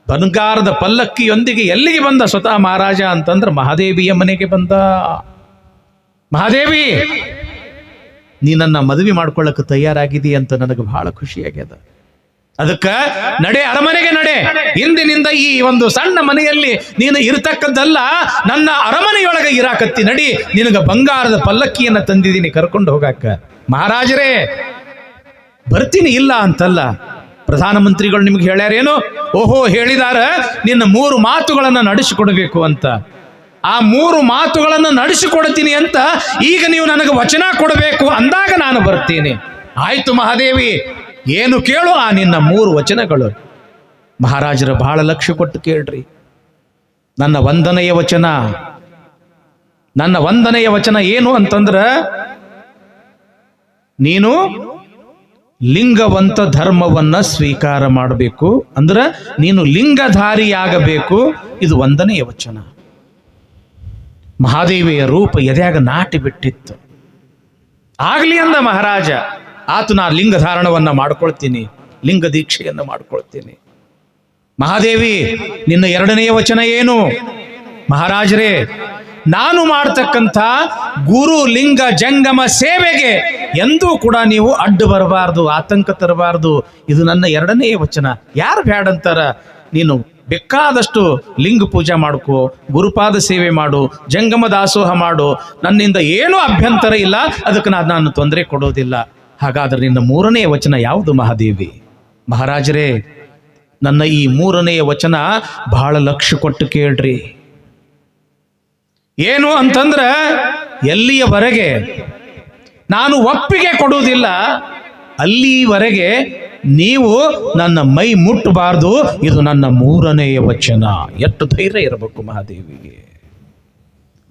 ಬಂಗಾರದ ಪಲ್ಲಕ್ಕಿಯೊಂದಿಗೆ ಎಲ್ಲಿಗೆ ಬಂದ? ಸ್ವತಃ ಮಹಾರಾಜ ಅಂತಂದ್ರೆ ಮಹಾದೇವಿಯ ಮನೆಗೆ ಬಂದ. ಮಹಾದೇವಿ, ನೀ ನನ್ನ ಮದುವೆ ಮಾಡ್ಕೊಳ್ಳಕ್ಕೆ ತಯಾರಾಗಿದಿ ಅಂತ ನನಗೆ ಬಹಳ ಖುಷಿಯಾಗ್ಯದ. ಅದಕ್ಕ ನಡೆ, ಅರಮನೆಗೆ ನಡೆ. ಇಂದಿನಿಂದ ಈ ಒಂದು ಸಣ್ಣ ಮನೆಯಲ್ಲಿ ನೀನು ಇರತಕ್ಕದ್ದಲ್ಲ, ನನ್ನ ಅರಮನೆಯೊಳಗೆ ಇರಾಕತ್ತಿ. ನಡಿ, ನಿನಗ ಬಂಗಾರದ ಪಲ್ಲಕ್ಕಿಯನ್ನ ತಂದಿದ್ದೀನಿ, ಕರ್ಕೊಂಡು ಹೋಗಾಕ. ಮಹಾರಾಜರೇ, ಬರ್ತೀನಿ, ಇಲ್ಲ ಅಂತಲ್ಲ. ಪ್ರಧಾನಮಂತ್ರಿಗಳು ನಿಮ್ಗೆ ಹೇಳ್ಯಾರೇನು? ಓಹೋ, ಹೇಳಿದಾರ ನಿನ್ನ 3 ಮಾತುಗಳನ್ನ ನಡೆಸಿಕೊಡ್ಬೇಕು ಅಂತ. ಆ 3 ಮಾತುಗಳನ್ನ ನಡೆಸಿಕೊಡ್ತೀನಿ ಅಂತ ಈಗ ನೀವು ನನಗೆ ವಚನ ಕೊಡಬೇಕು ಅಂದಾಗ ನಾನು ಬರ್ತೀನಿ. ಆಯ್ತು ಮಹಾದೇವಿ, ಏನು ಕೇಳು ಆ ನಿನ್ನ 3 ವಚನಗಳು. ಮಹಾರಾಜರು ಬಹಳ ಲಕ್ಷ್ಯ ಕೊಟ್ಟು ಕೇಳ್ರಿ. ನನ್ನ ವಂದನೆಯ ವಚನ ಏನು ಅಂತಂದ್ರ, ನೀನು ಲಿಂಗವಂತ ಧರ್ಮವನ್ನ ಸ್ವೀಕಾರ ಮಾಡಬೇಕು. ಅಂದ್ರ ನೀನು ಲಿಂಗಧಾರಿಯಾಗಬೇಕು. ಇದು 1ನೆಯ ವಚನ. ಮಹಾದೇವಿಯ ರೂಪ ಎದೆಯಾಗ ನಾಟಿ ಬಿಟ್ಟಿತ್ತು. ಆಗ್ಲಿ ಅಂದ ಮಹಾರಾಜ. ಆತು, ನಾ ಲಿಂಗಧಾರಣವನ್ನ ಮಾಡ್ಕೊಳ್ತೀನಿ. ಲಿಂಗ ದೀಕ್ಷೆಯನ್ನು ಮಾಡಿಕೊಳ್ತೀನಿ. ಮಹಾದೇವಿ, ನಿನ್ನ ಎರಡನೆಯ ವಚನ ಏನು? ಮಹಾರಾಜರೇ, ನಾನು ಮಾಡ್ತಕ್ಕಂಥ ಗುರು ಲಿಂಗ ಜಂಗಮ ಸೇವೆಗೆ ಎಂದೂ ಕೂಡ ನೀವು ಅಡ್ಡು ಬರಬಾರ್ದು, ಆತಂಕ ತರಬಾರ್ದು. ಇದು ನನ್ನ ಎರಡನೆಯ ವಚನ. ಯಾರು ಬ್ಯಾಡಂತಾರ? ನೀನು ಬೇಕಾದಷ್ಟು ಲಿಂಗ ಪೂಜೆ ಮಾಡ್ಕೋ, ಗುರುಪಾದ ಸೇವೆ ಮಾಡು, ಜಂಗಮ ದಾಸೋಹ ಮಾಡು, ನನ್ನಿಂದ ಏನೂ ಅಭ್ಯಂತರ ಇಲ್ಲ, ಅದಕ್ಕೆ ನಾನು ತೊಂದರೆ ಕೊಡೋದಿಲ್ಲ. ಹಾಗಾದ್ರೆ ನಿನ್ನ ಮೂರನೆಯ ವಚನ ಯಾವುದು ಮಹಾದೇವಿ? ಮಹಾರಾಜರೇ, ನನ್ನ ಈ ಮೂರನೆಯ ವಚನ ಬಹಳ ಲಕ್ಷ್ಯ ಕೊಟ್ಟು ಕೇಳ್ರಿ. ಏನು ಅಂತಂದ್ರೆ, ಎಲ್ಲಿಯವರೆಗೆ ನಾನು ಒಪ್ಪಿಗೆ ಕೊಡುವುದಿಲ್ಲ ಅಲ್ಲಿವರೆಗೆ ನೀವು ನನ್ನ ಮೈ ಮುಟ್ಟಬಾರ್ದು. ಇದು ನನ್ನ ಮೂರನೆಯ ವಚನ. ಎಷ್ಟು ಧೈರ್ಯ ಇರಬೇಕು ಮಹಾದೇವಿಗೆ.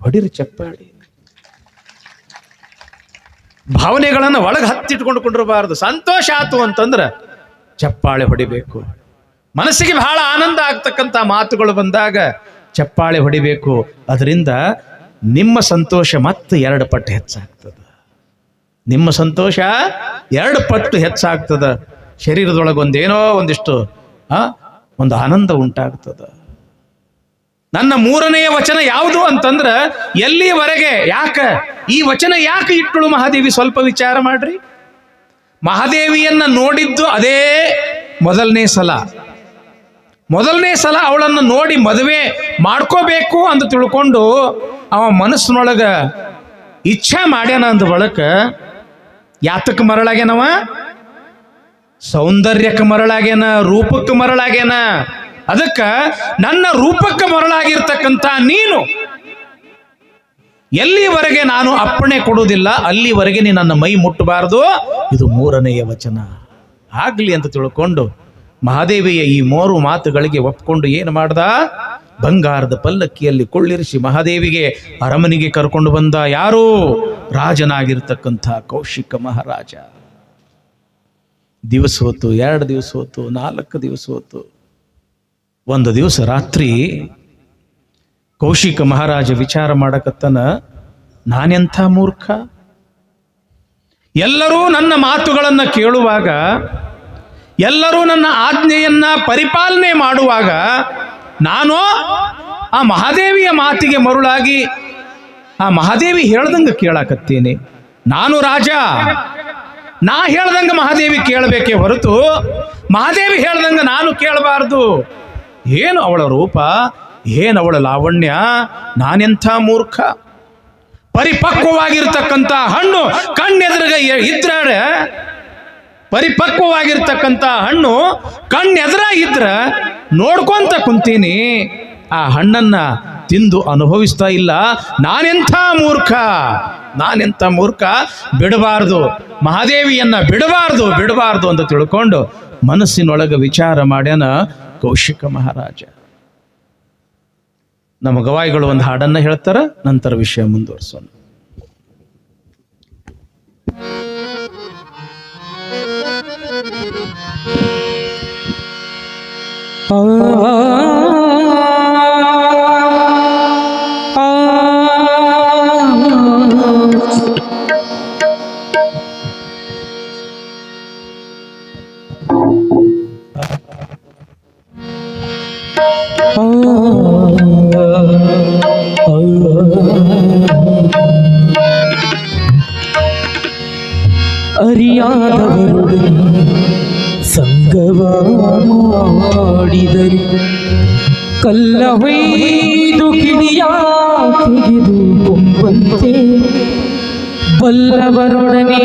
ಹೊಡಿರಿ ಚಪ್ಪಾಳಿ. ಭಾವನೆಗಳನ್ನು ಒಳಗೆ ಹತ್ತಿಟ್ಕೊಂಡ್ಕೊಂಡಿರಬಾರ್ದು. ಸಂತೋಷ ಆತು ಅಂತಂದ್ರೆ ಚಪ್ಪಾಳೆ ಹೊಡಿಬೇಕು. ಮನಸ್ಸಿಗೆ ಬಹಳ ಆನಂದ ಆಗ್ತಕ್ಕಂಥ ಮಾತುಗಳು ಬಂದಾಗ ಚಪ್ಪಾಳೆ ಹೊಡಿಬೇಕು. ಅದರಿಂದ ನಿಮ್ಮ ಸಂತೋಷ ಮತ್ತೆ 2 ಪಟ್ಟು ಹೆಚ್ಚಾಗ್ತದೆ. ನಿಮ್ಮ ಸಂತೋಷ 2 ಪಟ್ಟು ಹೆಚ್ಚಾಗ್ತದೆ. ಶರೀರದೊಳಗೆ ಒಂದಿಷ್ಟು ಒಂದು ಆನಂದ ಉಂಟಾಗ್ತದೆ. ನನ್ನ ಮೂರನೆಯ ವಚನ ಯಾವುದು ಅಂತಂದ್ರೆ, ಎಲ್ಲಿಯವರೆಗೆ, ಈ ವಚನ ಯಾಕೆ ಇಟ್ಟಳು ಮಹಾದೇವಿ? ಸ್ವಲ್ಪ ವಿಚಾರ ಮಾಡ್ರಿ. ಮಹಾದೇವಿಯನ್ನ ನೋಡಿದ್ದು ಅದೇ ಮೊದಲನೇ ಸಲ ಅವಳನ್ನು ನೋಡಿ ಮದುವೆ ಮಾಡ್ಕೋಬೇಕು ಅಂತ ತಿಳ್ಕೊಂಡು ಅವ ಮನಸ್ಸಿನೊಳಗ ಇಚ್ಛೆ ಮಾಡ್ಯಾನ. ಅಂದ ಬಳಕ ಯಾತಕ್ಕೆ ಮರಳಾಗ್ಯಾನವ? ಸೌಂದರ್ಯಕ್ಕೆ ಮರಳಾಗ್ಯಾನ, ರೂಪಕ್ಕೆ ಮರಳಾಗ್ಯಾನ. ಅದಕ್ಕೆ ನನ್ನ ರೂಪಕ್ಕೆ ಮರಳಾಗಿರ್ತಕ್ಕಂಥ ನೀನು ಎಲ್ಲಿವರೆಗೆ ನಾನು ಅಪ್ಪಣೆ ಕೊಡುವುದಿಲ್ಲ ಅಲ್ಲಿವರೆಗೆ ನೀ ನನ್ನ ಮೈ ಮುಟ್ಟಬಾರದು. ಇದು ಮೂರನೆಯ ವಚನ ಆಗ್ಲಿ ಅಂತ ತಿಳ್ಕೊಂಡು ಮಹಾದೇವಿಯ ಈ 3 ಮಾತುಗಳಿಗೆ ಒಪ್ಕೊಂಡು ಏನು ಮಾಡ್ದ? ಬಂಗಾರದ ಪಲ್ಲಕ್ಕಿಯಲ್ಲಿ ಕೊಳ್ಳಿರಿಸಿ ಮಹಾದೇವಿಗೆ ಅರಮನೆಗೆ ಕರ್ಕೊಂಡು ಬಂದ. ಯಾರು? ರಾಜನಾಗಿರ್ತಕ್ಕಂಥ ಕೌಶಿಕ ಮಹಾರಾಜ. ದಿವಸ ಹೊತ್ತು, 2 ದಿವಸ ಹೊತ್ತು, 4 ದಿವಸ ಹೊತ್ತು. ಒಂದು ದಿವಸ ರಾತ್ರಿ ಕೌಶಿಕ ಮಹಾರಾಜ ವಿಚಾರ ಮಾಡಕತ್ತನ, ನಾನೆಂಥ ಮೂರ್ಖ. ಎಲ್ಲರೂ ನನ್ನ ಮಾತುಗಳನ್ನು ಕೇಳುವಾಗ, ಎಲ್ಲರೂ ನನ್ನ ಆಜ್ಞೆಯನ್ನ ಪರಿಪಾಲನೆ ಮಾಡುವಾಗ ನಾನು ಆ ಮಹಾದೇವಿಯ ಮಾತಿಗೆ ಮರುಳಾಗಿ ಆ ಮಹಾದೇವಿ ಹೇಳ್ದಂಗೆ ಕೇಳಾಕತ್ತೀನಿ. ನಾನು ರಾಜ, ನಾ ಹೇಳ್ದಂಗೆ ಮಹಾದೇವಿ ಕೇಳಬೇಕೇ ಹೊರತು ಮಹಾದೇವಿ ಹೇಳ್ದಂಗೆ ನಾನು ಕೇಳಬಾರ್ದು. ಏನು ಅವಳ ರೂಪ, ಏನು ಅವಳ ಲಾವಣ್ಯ, ನಾನೆಂಥ ಮೂರ್ಖ. ಪರಿಪಕ್ವವಾಗಿರ್ತಕ್ಕಂಥ ಹಣ್ಣು ಕಣ್ಣೆದುರಿಗೆ ಇದ್ರೆ, ಪರಿಪಕ್ವವಾಗಿರ್ತಕ್ಕಂಥ ಹಣ್ಣು ಕಣ್ಣೆದುರಾಗಿದ್ರ ನೋಡ್ಕೊಂತ ಕುಂತೀನಿ, ಆ ಹಣ್ಣನ್ನ ತಿಂದು ಅನುಭವಿಸ್ತಾ ಇಲ್ಲ. ನಾನೆಂಥ ಮೂರ್ಖ. ಬಿಡಬಾರ್ದು, ಮಹಾದೇವಿಯನ್ನ ಬಿಡಬಾರ್ದು ಅಂತ ತಿಳ್ಕೊಂಡು ಮನಸ್ಸಿನೊಳಗೆ ವಿಚಾರ ಮಾಡ್ಯಾನ ಕೌಶಿಕ ಮಹಾರಾಜ. ನಮ್ಮ ಗವಾಯಿಗಳು ಒಂದು ಹಾಡನ್ನ ಹೇಳ್ತಾರ, ನಂತರ ವಿಷಯ ಮುಂದುವರಿಸೋಣ. ಅರಿಯಾದವರೊಡನೆ ಸಂಗವ ಮಾಡಿದರೆ ಕಲ್ಲ ಹೊಯ್ದು ಕಿಡಿಯ ತೆಗೆದು ಕೊಂಬಂತೆ, ಬಲ್ಲವರೊಡನೆ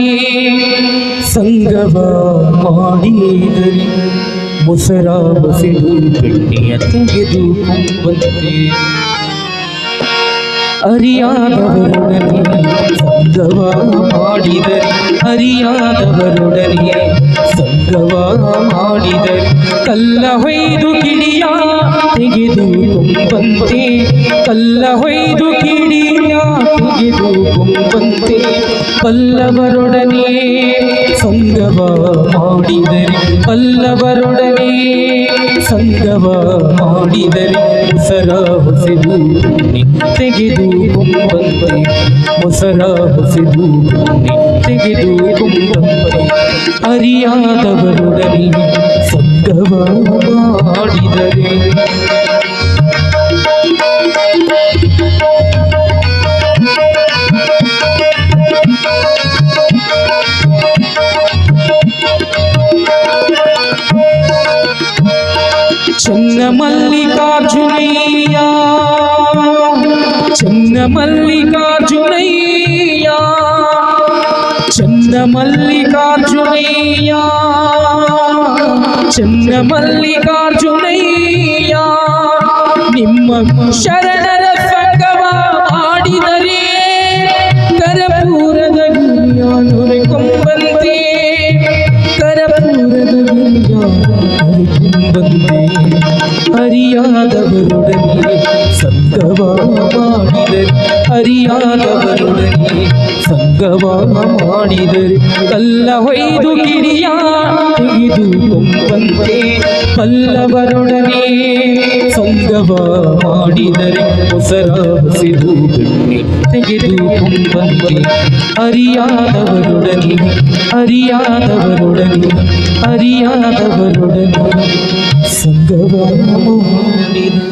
ಸಂಗವ ಮಾಡಿದರೆ ಮೊಸರ ಬಸಿದು ಬೆಣ್ಣೆಯ ತೆಗೆದು ಕೊಂಬಂತೆ. ಅರಿಯಾದವರೊಡನೆ ಸಂಗವ ಮಾಡಿದರೆ, ಅರಿಯಾದವರೊಡನೆ ಸಂಗವ ಮಾಡಿದರೆ ಕಲ್ಲ ಹೊಯ್ದು ಕಿಡಿಯ ತೆಗೆದು ಕೊಂಬಂತೆ, ಕಲ್ಲ ಹೊಯ್ದು ಕಿಡಿಯ ತೆಗೆದು ಕೊಂಬಂತೆ. ಪಲ್ಲವರೊಡನೆ ಸಂಗವ ಮಾಡಿದರೆ, ಪಲ್ಲವರೊಡನೆ ಸಂಗವ ಮಾಡಿದರೆ ಮೊಸರ ಹೊಸೆದು ತೆಗೆದು ಕೊಂಬಂತೆ, ಮೊಸರ ಹೊಸೆದು ತೆಗೆದು ಕೊಂಬಂತೆ. ಅರಿಯಾದವರೊಡನೆ ಸಂಗವ ಮಾಡಿದರೆ ಚನ್ನಮಲ್ಲಿಕಾರ್ಜುನಯ್ಯ ಚನ್ನಮಲ್ಲಿಕಾರ್ಜುನಯ್ಯ ಚನ್ನಮಲ್ಲಿಕಾರ್ಜುನಯ್ಯ ಚನ್ನಮಲ್ಲಿಕಾರ್ಜುನಯ್ಯ ನಿಮ್ಮ ಶರಣರ ಸಂಗಮ ಮಾಡಿದರೆ ಕರಪೂರದ ಗುರಿಯ ನುರೆಕೊಂಬಂತೆ ಕರಪೂರದ ಗುರಿಯ ನುರೆಕೊಂಬಂತೆ ಅರಿಯಾದವರೊಡನೆ ಸಂಗವ ಮಾಡಿದರೆ ಅರಿಯಾದವರೊಡನೆ ಸಂಗವ ಮಾಡಿದರೆ ಕಲ್ಲ ಹೊಯ್ದು ಕಿಡಿಯ ತೆಗೆದು ಕೊಂಬಂತೆ ಕಲ್ಲವರೊಡನೆ ಸಂಗವ ಮಾಡಿದರೆ ಹೊಸರ ಹಸಿದು ಬೆಣ್ಣೆ ತೆಗೆದು ಕೊಂಬಂತೆ ಅರಿಯಾದವರೊಡನೆ ಅರಿಯಾದವರೊಡನೆ ಅರಿಯಾದವರೊಡನೆ ಸಂಗವ ಮಾಡಿದರೆ